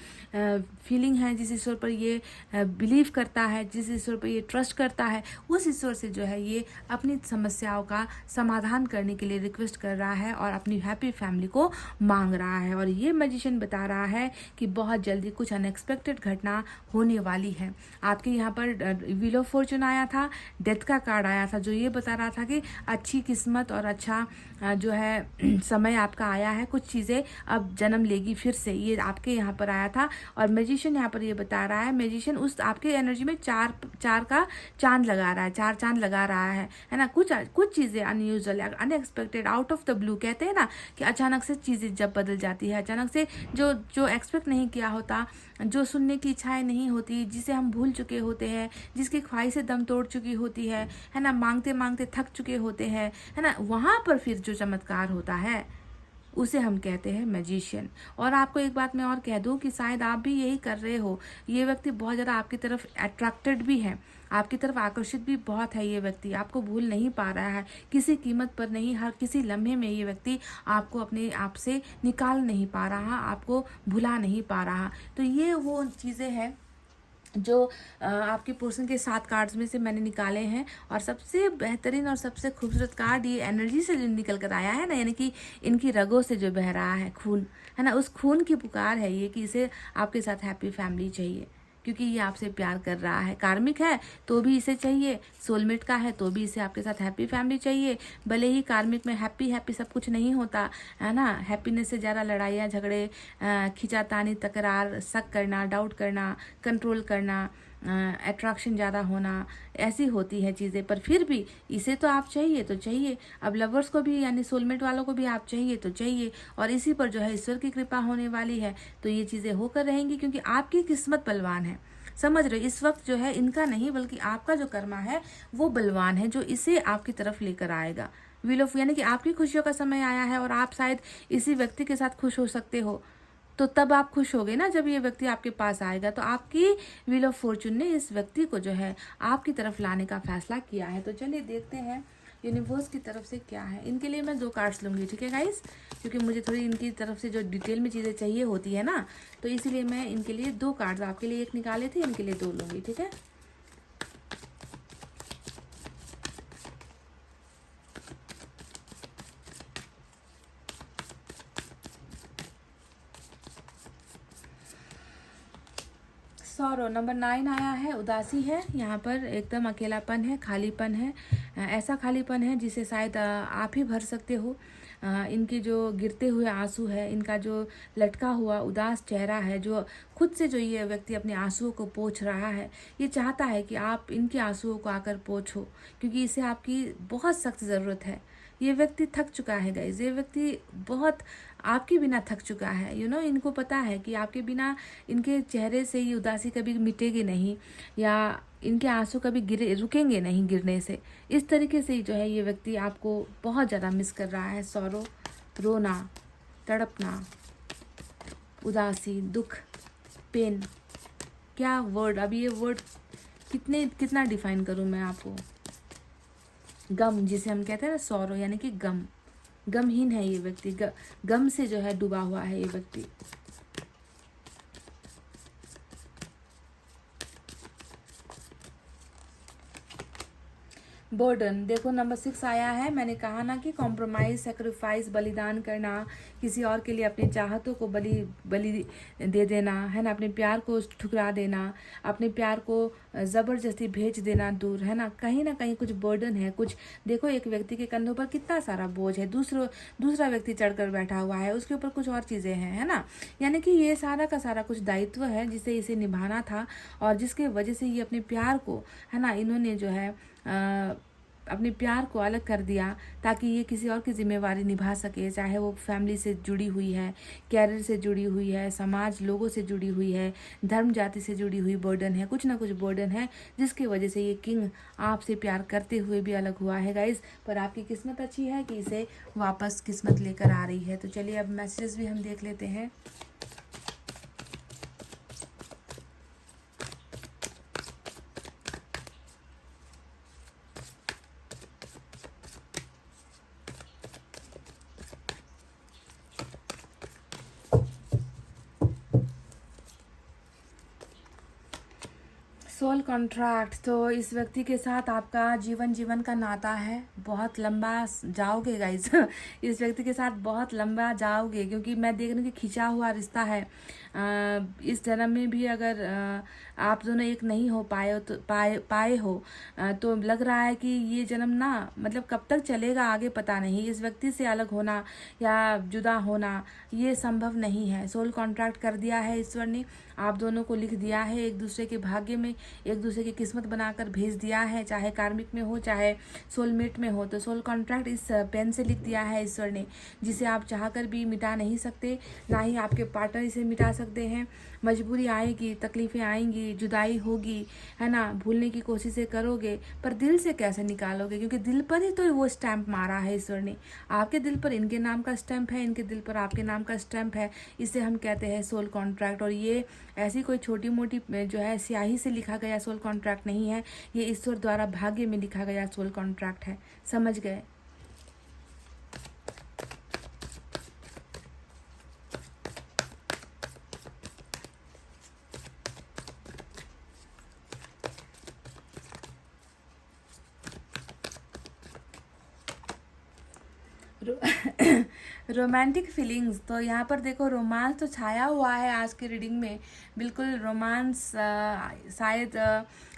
फीलिंग है, जिस ईश्वर पर ये बिलीव करता है, जिस ईश्वर पर ये ट्रस्ट करता है, उस ईश्वर से जो है ये अपनी समस्याओं का समाधान करने के लिए रिक्वेस्ट कर रहा है और अपनी हैप्पी फैमिली को मांग रहा है। और ये मैजिशियन बता रहा है कि बहुत जल्दी कुछ अनएक्सपेक्टेड घटना होने वाली है। आपके यहाँ पर व्हील ऑफ फॉर्चून आया था, डेथ का कार्ड आया था, जो ये बता रहा था कि अच्छी किस्मत और अच्छा जो है समय आपका आया है, कुछ चीज़ें अब जन्म लेगी फिर से, ये आपके यहाँ पर आया था। और मैजिशियन यहाँ पर ये बता रहा है, मैजिशियन उस आपके एनर्जी में चार का चांद लगा रहा है, 4 चांद लगा रहा है ना। कुछ चीज़ें unusual, unexpected, out of the blue कहते हैं ना कि अचानक से चीज़ें जब बदल जाती है, अचानक से जो एक्सपेक्ट नहीं किया होता, जो सुनने की इच्छाएं नहीं होती, जिसे हम भूल चुके होते हैं, जिसकी ख्वाहिशें दम तोड़ चुकी होती है ना, मांगते मांगते थक चुके होते हैं, है ना, वहाँ पर फिर जो चमत्कार होता है उसे हम कहते हैं मैजिशियन। और आपको एक बात मैं और कह दूं कि शायद आप भी यही कर रहे हो। ये व्यक्ति बहुत ज़्यादा आपकी तरफ अट्रैक्टेड भी है, आपकी तरफ आकर्षित भी बहुत है। ये व्यक्ति आपको भूल नहीं पा रहा है, किसी कीमत पर नहीं, हर किसी लम्हे में ये व्यक्ति आपको अपने आप से निकाल नहीं पा रहा, आपको भुला नहीं पा रहा। तो ये वो चीज़ें हैं जो आपके पर्सन के 7 कार्ड्स में से मैंने निकाले हैं। और सबसे बेहतरीन और सबसे खूबसूरत कार्ड ये एनर्जी से जो निकल कर आया है ना, यानी कि इनकी रगों से जो बह रहा है खून, है ना, उस खून की पुकार है ये कि इसे आपके साथ हैप्पी फैमिली चाहिए, क्योंकि ये आपसे प्यार कर रहा है। कार्मिक है तो भी इसे चाहिए, सोलमेट का है तो भी इसे आपके साथ हैप्पी फैमिली चाहिए। भले ही कार्मिक में हैप्पी सब कुछ नहीं होता है ना, हैप्पीनेस से ज़्यादा लड़ाइयाँ झगड़े, खींचातानी, तकरार, शक करना, डाउट करना, कंट्रोल करना, अट्रैक्शन ज़्यादा होना, ऐसी होती है चीज़ें। पर फिर भी इसे तो आप चाहिए तो चाहिए। अब लवर्स को भी यानी सोलमेट वालों को भी आप चाहिए तो चाहिए। और इसी पर जो है ईश्वर की कृपा होने वाली है, तो ये चीज़ें होकर रहेंगी, क्योंकि आपकी किस्मत बलवान है। समझ रहे हो, इस वक्त जो है इनका नहीं बल्कि आपका जो कर्मा है वो बलवान है, जो इसे आपकी तरफ लेकर आएगा। व्हील ऑफ, यानी कि आपकी खुशियों का समय आया है और आप शायद इसी व्यक्ति के साथ खुश हो सकते हो। तो तब आप खुश होगे ना जब ये व्यक्ति आपके पास आएगा। तो आपकी व्हील ऑफ फॉर्चून ने इस व्यक्ति को जो है आपकी तरफ लाने का फैसला किया है। तो चलिए देखते हैं यूनिवर्स की तरफ से क्या है। इनके लिए मैं 2 कार्ड्स लूँगी, ठीक है गाइस, क्योंकि मुझे थोड़ी इनकी तरफ से जो डिटेल में चीज़ें चाहिए होती है ना, तो इसीलिए मैं इनके लिए 2 कार्ड्स, आपके लिए 1 निकाले थे, इनके लिए 2 लूँगी, ठीक है। सॉरो नंबर 9 आया है, उदासी है यहाँ पर, एकदम अकेलापन है, खालीपन है। ऐसा खालीपन है जिसे शायद आप ही भर सकते हो। इनके जो गिरते हुए आंसू है, इनका जो लटका हुआ उदास चेहरा है, जो खुद से जो ये व्यक्ति अपने आंसुओं को पोंछ रहा है, ये चाहता है कि आप इनके आंसुओं को आकर पोंछो, क्योंकि इसे आपकी बहुत सख्त ज़रूरत है। ये व्यक्ति थक चुका है गाइज, ये व्यक्ति बहुत आपके बिना थक चुका है। इनको पता है कि आपके बिना इनके चेहरे से ये उदासी कभी मिटेगी नहीं, या इनके आंसू कभी रुकेंगे नहीं गिरने से। इस तरीके से जो है ये व्यक्ति आपको बहुत ज़्यादा मिस कर रहा है। सॉरो, रोना, तड़पना, उदासी, दुख, पेन, क्या वर्ड, अब ये वर्ड कितना डिफाइन करूँ मैं आपको। गम, जिसे हम कहते हैं ना सॉरो, यानी कि गमहीन है ये व्यक्ति, गम से जो है डूबा हुआ है ये व्यक्ति। बर्डन, देखो नंबर 6 आया है। मैंने कहा ना कि कॉम्प्रोमाइज, सेक्रीफाइस, बलिदान करना, किसी और के लिए अपनी चाहतों को बलि दे देना, है ना, अपने प्यार को ठुकरा देना, अपने प्यार को ज़बरदस्ती भेज देना दूर, है ना कहीं कुछ बर्डन है। कुछ देखो, एक व्यक्ति के कंधों पर कितना सारा बोझ है, दूसरा व्यक्ति चढ़कर बैठा हुआ है, उसके ऊपर कुछ और चीज़ें हैं, है ना। यानी कि ये सारा का सारा कुछ दायित्व है जिसे इसे निभाना था, और जिसके वजह से ये अपने प्यार को, है ना, इन्होंने जो है अपने प्यार को अलग कर दिया ताकि ये किसी और की जिम्मेवारी निभा सके, चाहे वो फैमिली से जुड़ी हुई है, कैरियर से जुड़ी हुई है, समाज लोगों से जुड़ी हुई है, धर्म जाति से जुड़ी हुई बर्डन है, कुछ ना कुछ बर्डन है जिसकी वजह से ये किंग आपसे प्यार करते हुए भी अलग हुआ है गाइज। पर आपकी किस्मत अच्छी है कि इसे वापस किस्मत लेकर आ रही है। तो चलिए अब मैसेजेस भी हम देख लेते हैं। सोल कॉन्ट्रैक्ट, तो इस व्यक्ति के साथ आपका जीवन का नाता है, बहुत लंबा जाओगे गाइज इस व्यक्ति के साथ बहुत लंबा जाओगे, क्योंकि मैं देख रही हूँ कि खिंचा हुआ रिश्ता है। इस जन्म में भी अगर आप दोनों एक नहीं हो पाए हो तो पाए हो तो लग रहा है कि ये जन्म ना मतलब कब तक चलेगा आगे पता नहीं। इस व्यक्ति से अलग होना या जुदा होना ये संभव नहीं है। सोल कॉन्ट्रैक्ट कर दिया है ईश्वर ने, आप दोनों को लिख दिया है एक दूसरे के भाग्य में, एक दूसरे की किस्मत बनाकर भेज दिया है, चाहे कार्मिक में हो चाहे सोलमेट में हो। तो सोल कॉन्ट्रैक्ट इस पेन से लिख दिया है ईश्वर ने, जिसे आप चाहकर भी मिटा नहीं सकते, ना ही आपके पार्टनर इसे मिटा सकते हैं। मजबूरी आएगी, तकलीफ़ें आएंगी, जुदाई होगी, है ना, भूलने की कोशिशें करोगे, पर दिल से कैसे निकालोगे, क्योंकि दिल पर ही तो वो स्टैंप मारा है ईश्वर ने। आपके दिल पर इनके नाम का स्टैंप है, इनके दिल पर आपके नाम का स्टैंप है। इसे हम कहते हैं सोल कॉन्ट्रैक्ट। और ये ऐसी कोई छोटी मोटी जो है स्याही से लिखा गया सोल कॉन्ट्रैक्ट नहीं है, ये ईश्वर द्वारा भाग्य में लिखा गया सोल कॉन्ट्रैक्ट है। समझ गए? रोमांटिक फीलिंग्स, तो यहाँ पर देखो रोमांस तो छाया हुआ है आज के रीडिंग में, बिल्कुल रोमांस शायद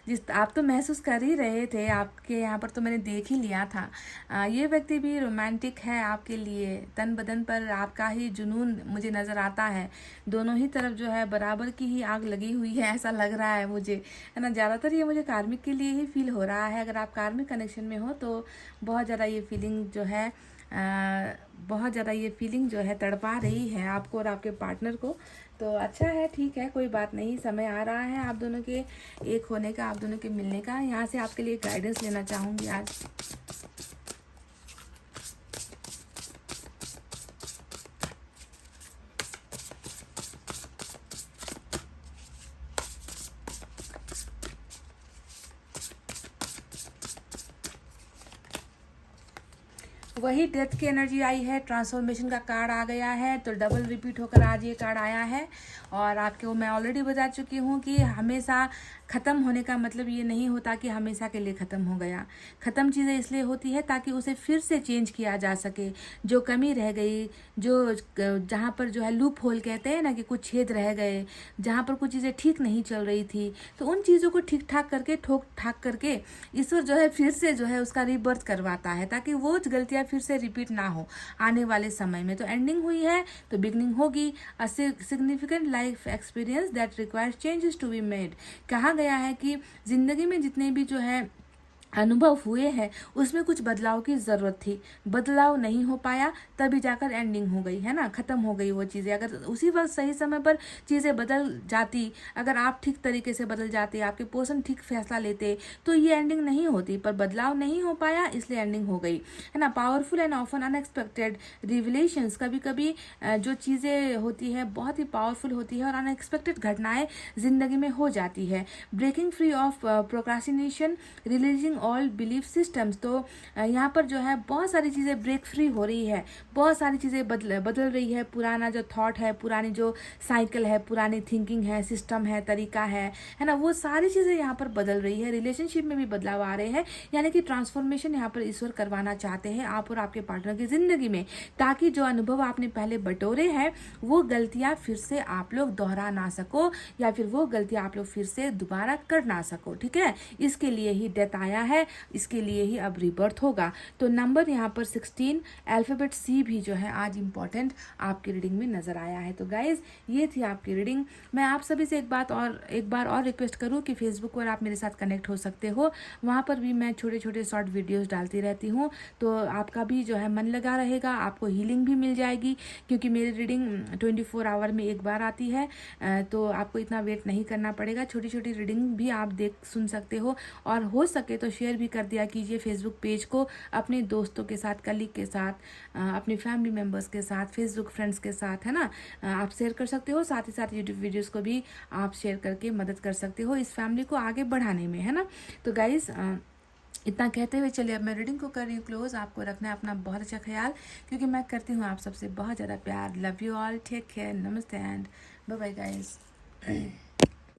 जिस आप तो महसूस कर ही रहे थे, आपके यहाँ पर तो मैंने देख ही लिया था। ये व्यक्ति भी रोमांटिक है आपके लिए, तन बदन पर आपका ही जुनून मुझे नज़र आता है। दोनों ही तरफ जो है बराबर की ही आग लगी हुई है, ऐसा लग रहा है मुझे, है ना। ज़्यादातर ये मुझे कार्मिक के लिए ही फील हो रहा है। अगर आप कार्मिक कनेक्शन में हो तो बहुत ज़्यादा ये फीलिंग जो है बहुत ज़्यादा ये फीलिंग जो है तड़पा रही है आपको और आपके पार्टनर को। तो अच्छा है, ठीक है, कोई बात नहीं, समय आ रहा है आप दोनों के एक होने का, आप दोनों के मिलने का। यहाँ से आपके लिए गाइडेंस लेना चाहूँगी आज। वही डेथ की एनर्जी आई है, ट्रांसफॉर्मेशन का कार्ड आ गया है, तो डबल रिपीट होकर आज ये कार्ड आया है। और आपको मैं ऑलरेडी बता चुकी हूँ कि हमेशा ख़त्म होने का मतलब ये नहीं होता कि हमेशा के लिए ख़त्म हो गया। ख़त्म चीज़ें इसलिए होती है ताकि उसे फिर से चेंज किया जा सके। जो कमी रह गई, जो जहाँ पर जो है लूप होल कहते हैं ना, कि कुछ छेद रह गए, जहाँ पर कुछ चीज़ें ठीक नहीं चल रही थी, तो उन चीज़ों को ठीक ठाक करके ठोक ठाक करके ईश्वर जो है फिर से जो है उसका रीबर्थ करवाता है, ताकि वो गलतियाँ फिर से रिपीट ना हो आने वाले समय में। तो एंडिंग हुई है तो बिगनिंग होगी। A significant life experience that requires changes to be made. कहा गया है कि जिंदगी में जितने भी जो है अनुभव हुए हैं उसमें कुछ बदलाव की ज़रूरत थी, बदलाव नहीं हो पाया, तभी जाकर एंडिंग हो गई, है ना, ख़त्म हो गई वो चीज़ें। अगर उसी वक्त सही समय पर चीज़ें बदल जाती, अगर आप ठीक तरीके से बदल जाते, आपके पर्सन ठीक फैसला लेते, तो ये एंडिंग नहीं होती। पर बदलाव नहीं हो पाया इसलिए एंडिंग हो गई, है ना। पावरफुल एंड ऑफन अनएक्सपेक्टेड रिविलेशंस, कभी कभी जो चीज़ें होती है बहुत ही पावरफुल होती है और अनएक्सपेक्टेड घटनाएं ज़िंदगी में हो जाती है। Breaking free of procrastination, releasing all belief systems, तो यहाँ पर जो है बहुत सारी चीज़ें ब्रेक फ्री हो रही है, बहुत सारी चीज़ें बदल रही है। पुराना जो थॉट है, पुरानी जो साइकिल है, पुरानी थिंकिंग है, सिस्टम है, तरीका है ना, वो सारी चीज़ें यहाँ पर बदल रही है। रिलेशनशिप में भी बदलाव आ रहे हैं, यानी कि ट्रांसफॉर्मेशन यहाँ पर ईश्वर करवाना चाहते हैं आप और आपके पार्टनर की ज़िंदगी में, ताकि जो अनुभव आपने पहले बटोरे हैं वो गलतियाँ फिर से आप लोग दोहरा ना सको, या फिर वो गलतियाँ आप लोग फिर से दोबारा कर ना सको, ठीक है। इसके लिए ही डेथ आया है, इसके लिए ही अब रीबर्थ होगा। तो नंबर यहाँ पर 16 अल्फ़ाबेट C भी जो है आज इम्पॉर्टेंट आपकी रीडिंग में नज़र आया है। तो गाइज़ ये थी आपकी रीडिंग। मैं आप सभी से एक बार और रिक्वेस्ट करूँ कि फेसबुक पर आप मेरे साथ कनेक्ट हो सकते हो, वहाँ पर भी मैं छोटे छोटे शॉर्ट वीडियोस डालती रहती हूँ। तो आपका भी जो है मन लगा रहेगा, आपको हीलिंग भी मिल जाएगी, क्योंकि मेरी रीडिंग 24 आवर में एक बार आती है। तो आपको इतना वेट नहीं करना पड़ेगा। छोटी छोटी रीडिंग भी आप सुन सकते हो, और हो सके तो शेयर भी कर दिया कीजिए फेसबुक पेज को अपने दोस्तों के साथ, कलीग के साथ, अपने फैमिली मेम्बर्स के साथ, फेसबुक फ्रेंड्स के साथ, है ना। आप शेयर कर सकते हो। साथ ही साथ यूट्यूब वीडियोस को भी आप शेयर करके मदद कर सकते हो इस फैमिली को आगे बढ़ाने में, है ना। तो गाइज इतना कहते हुए चलिए अब मैं रीडिंग को कर रही हूँ क्लोज। आपको रखना है अपना बहुत अच्छा ख्याल, क्योंकि मैं करती हूँ आप सबसे बहुत ज़्यादा प्यार। Love you all, take care, नमस्ते एंड बाय बाय गाइज।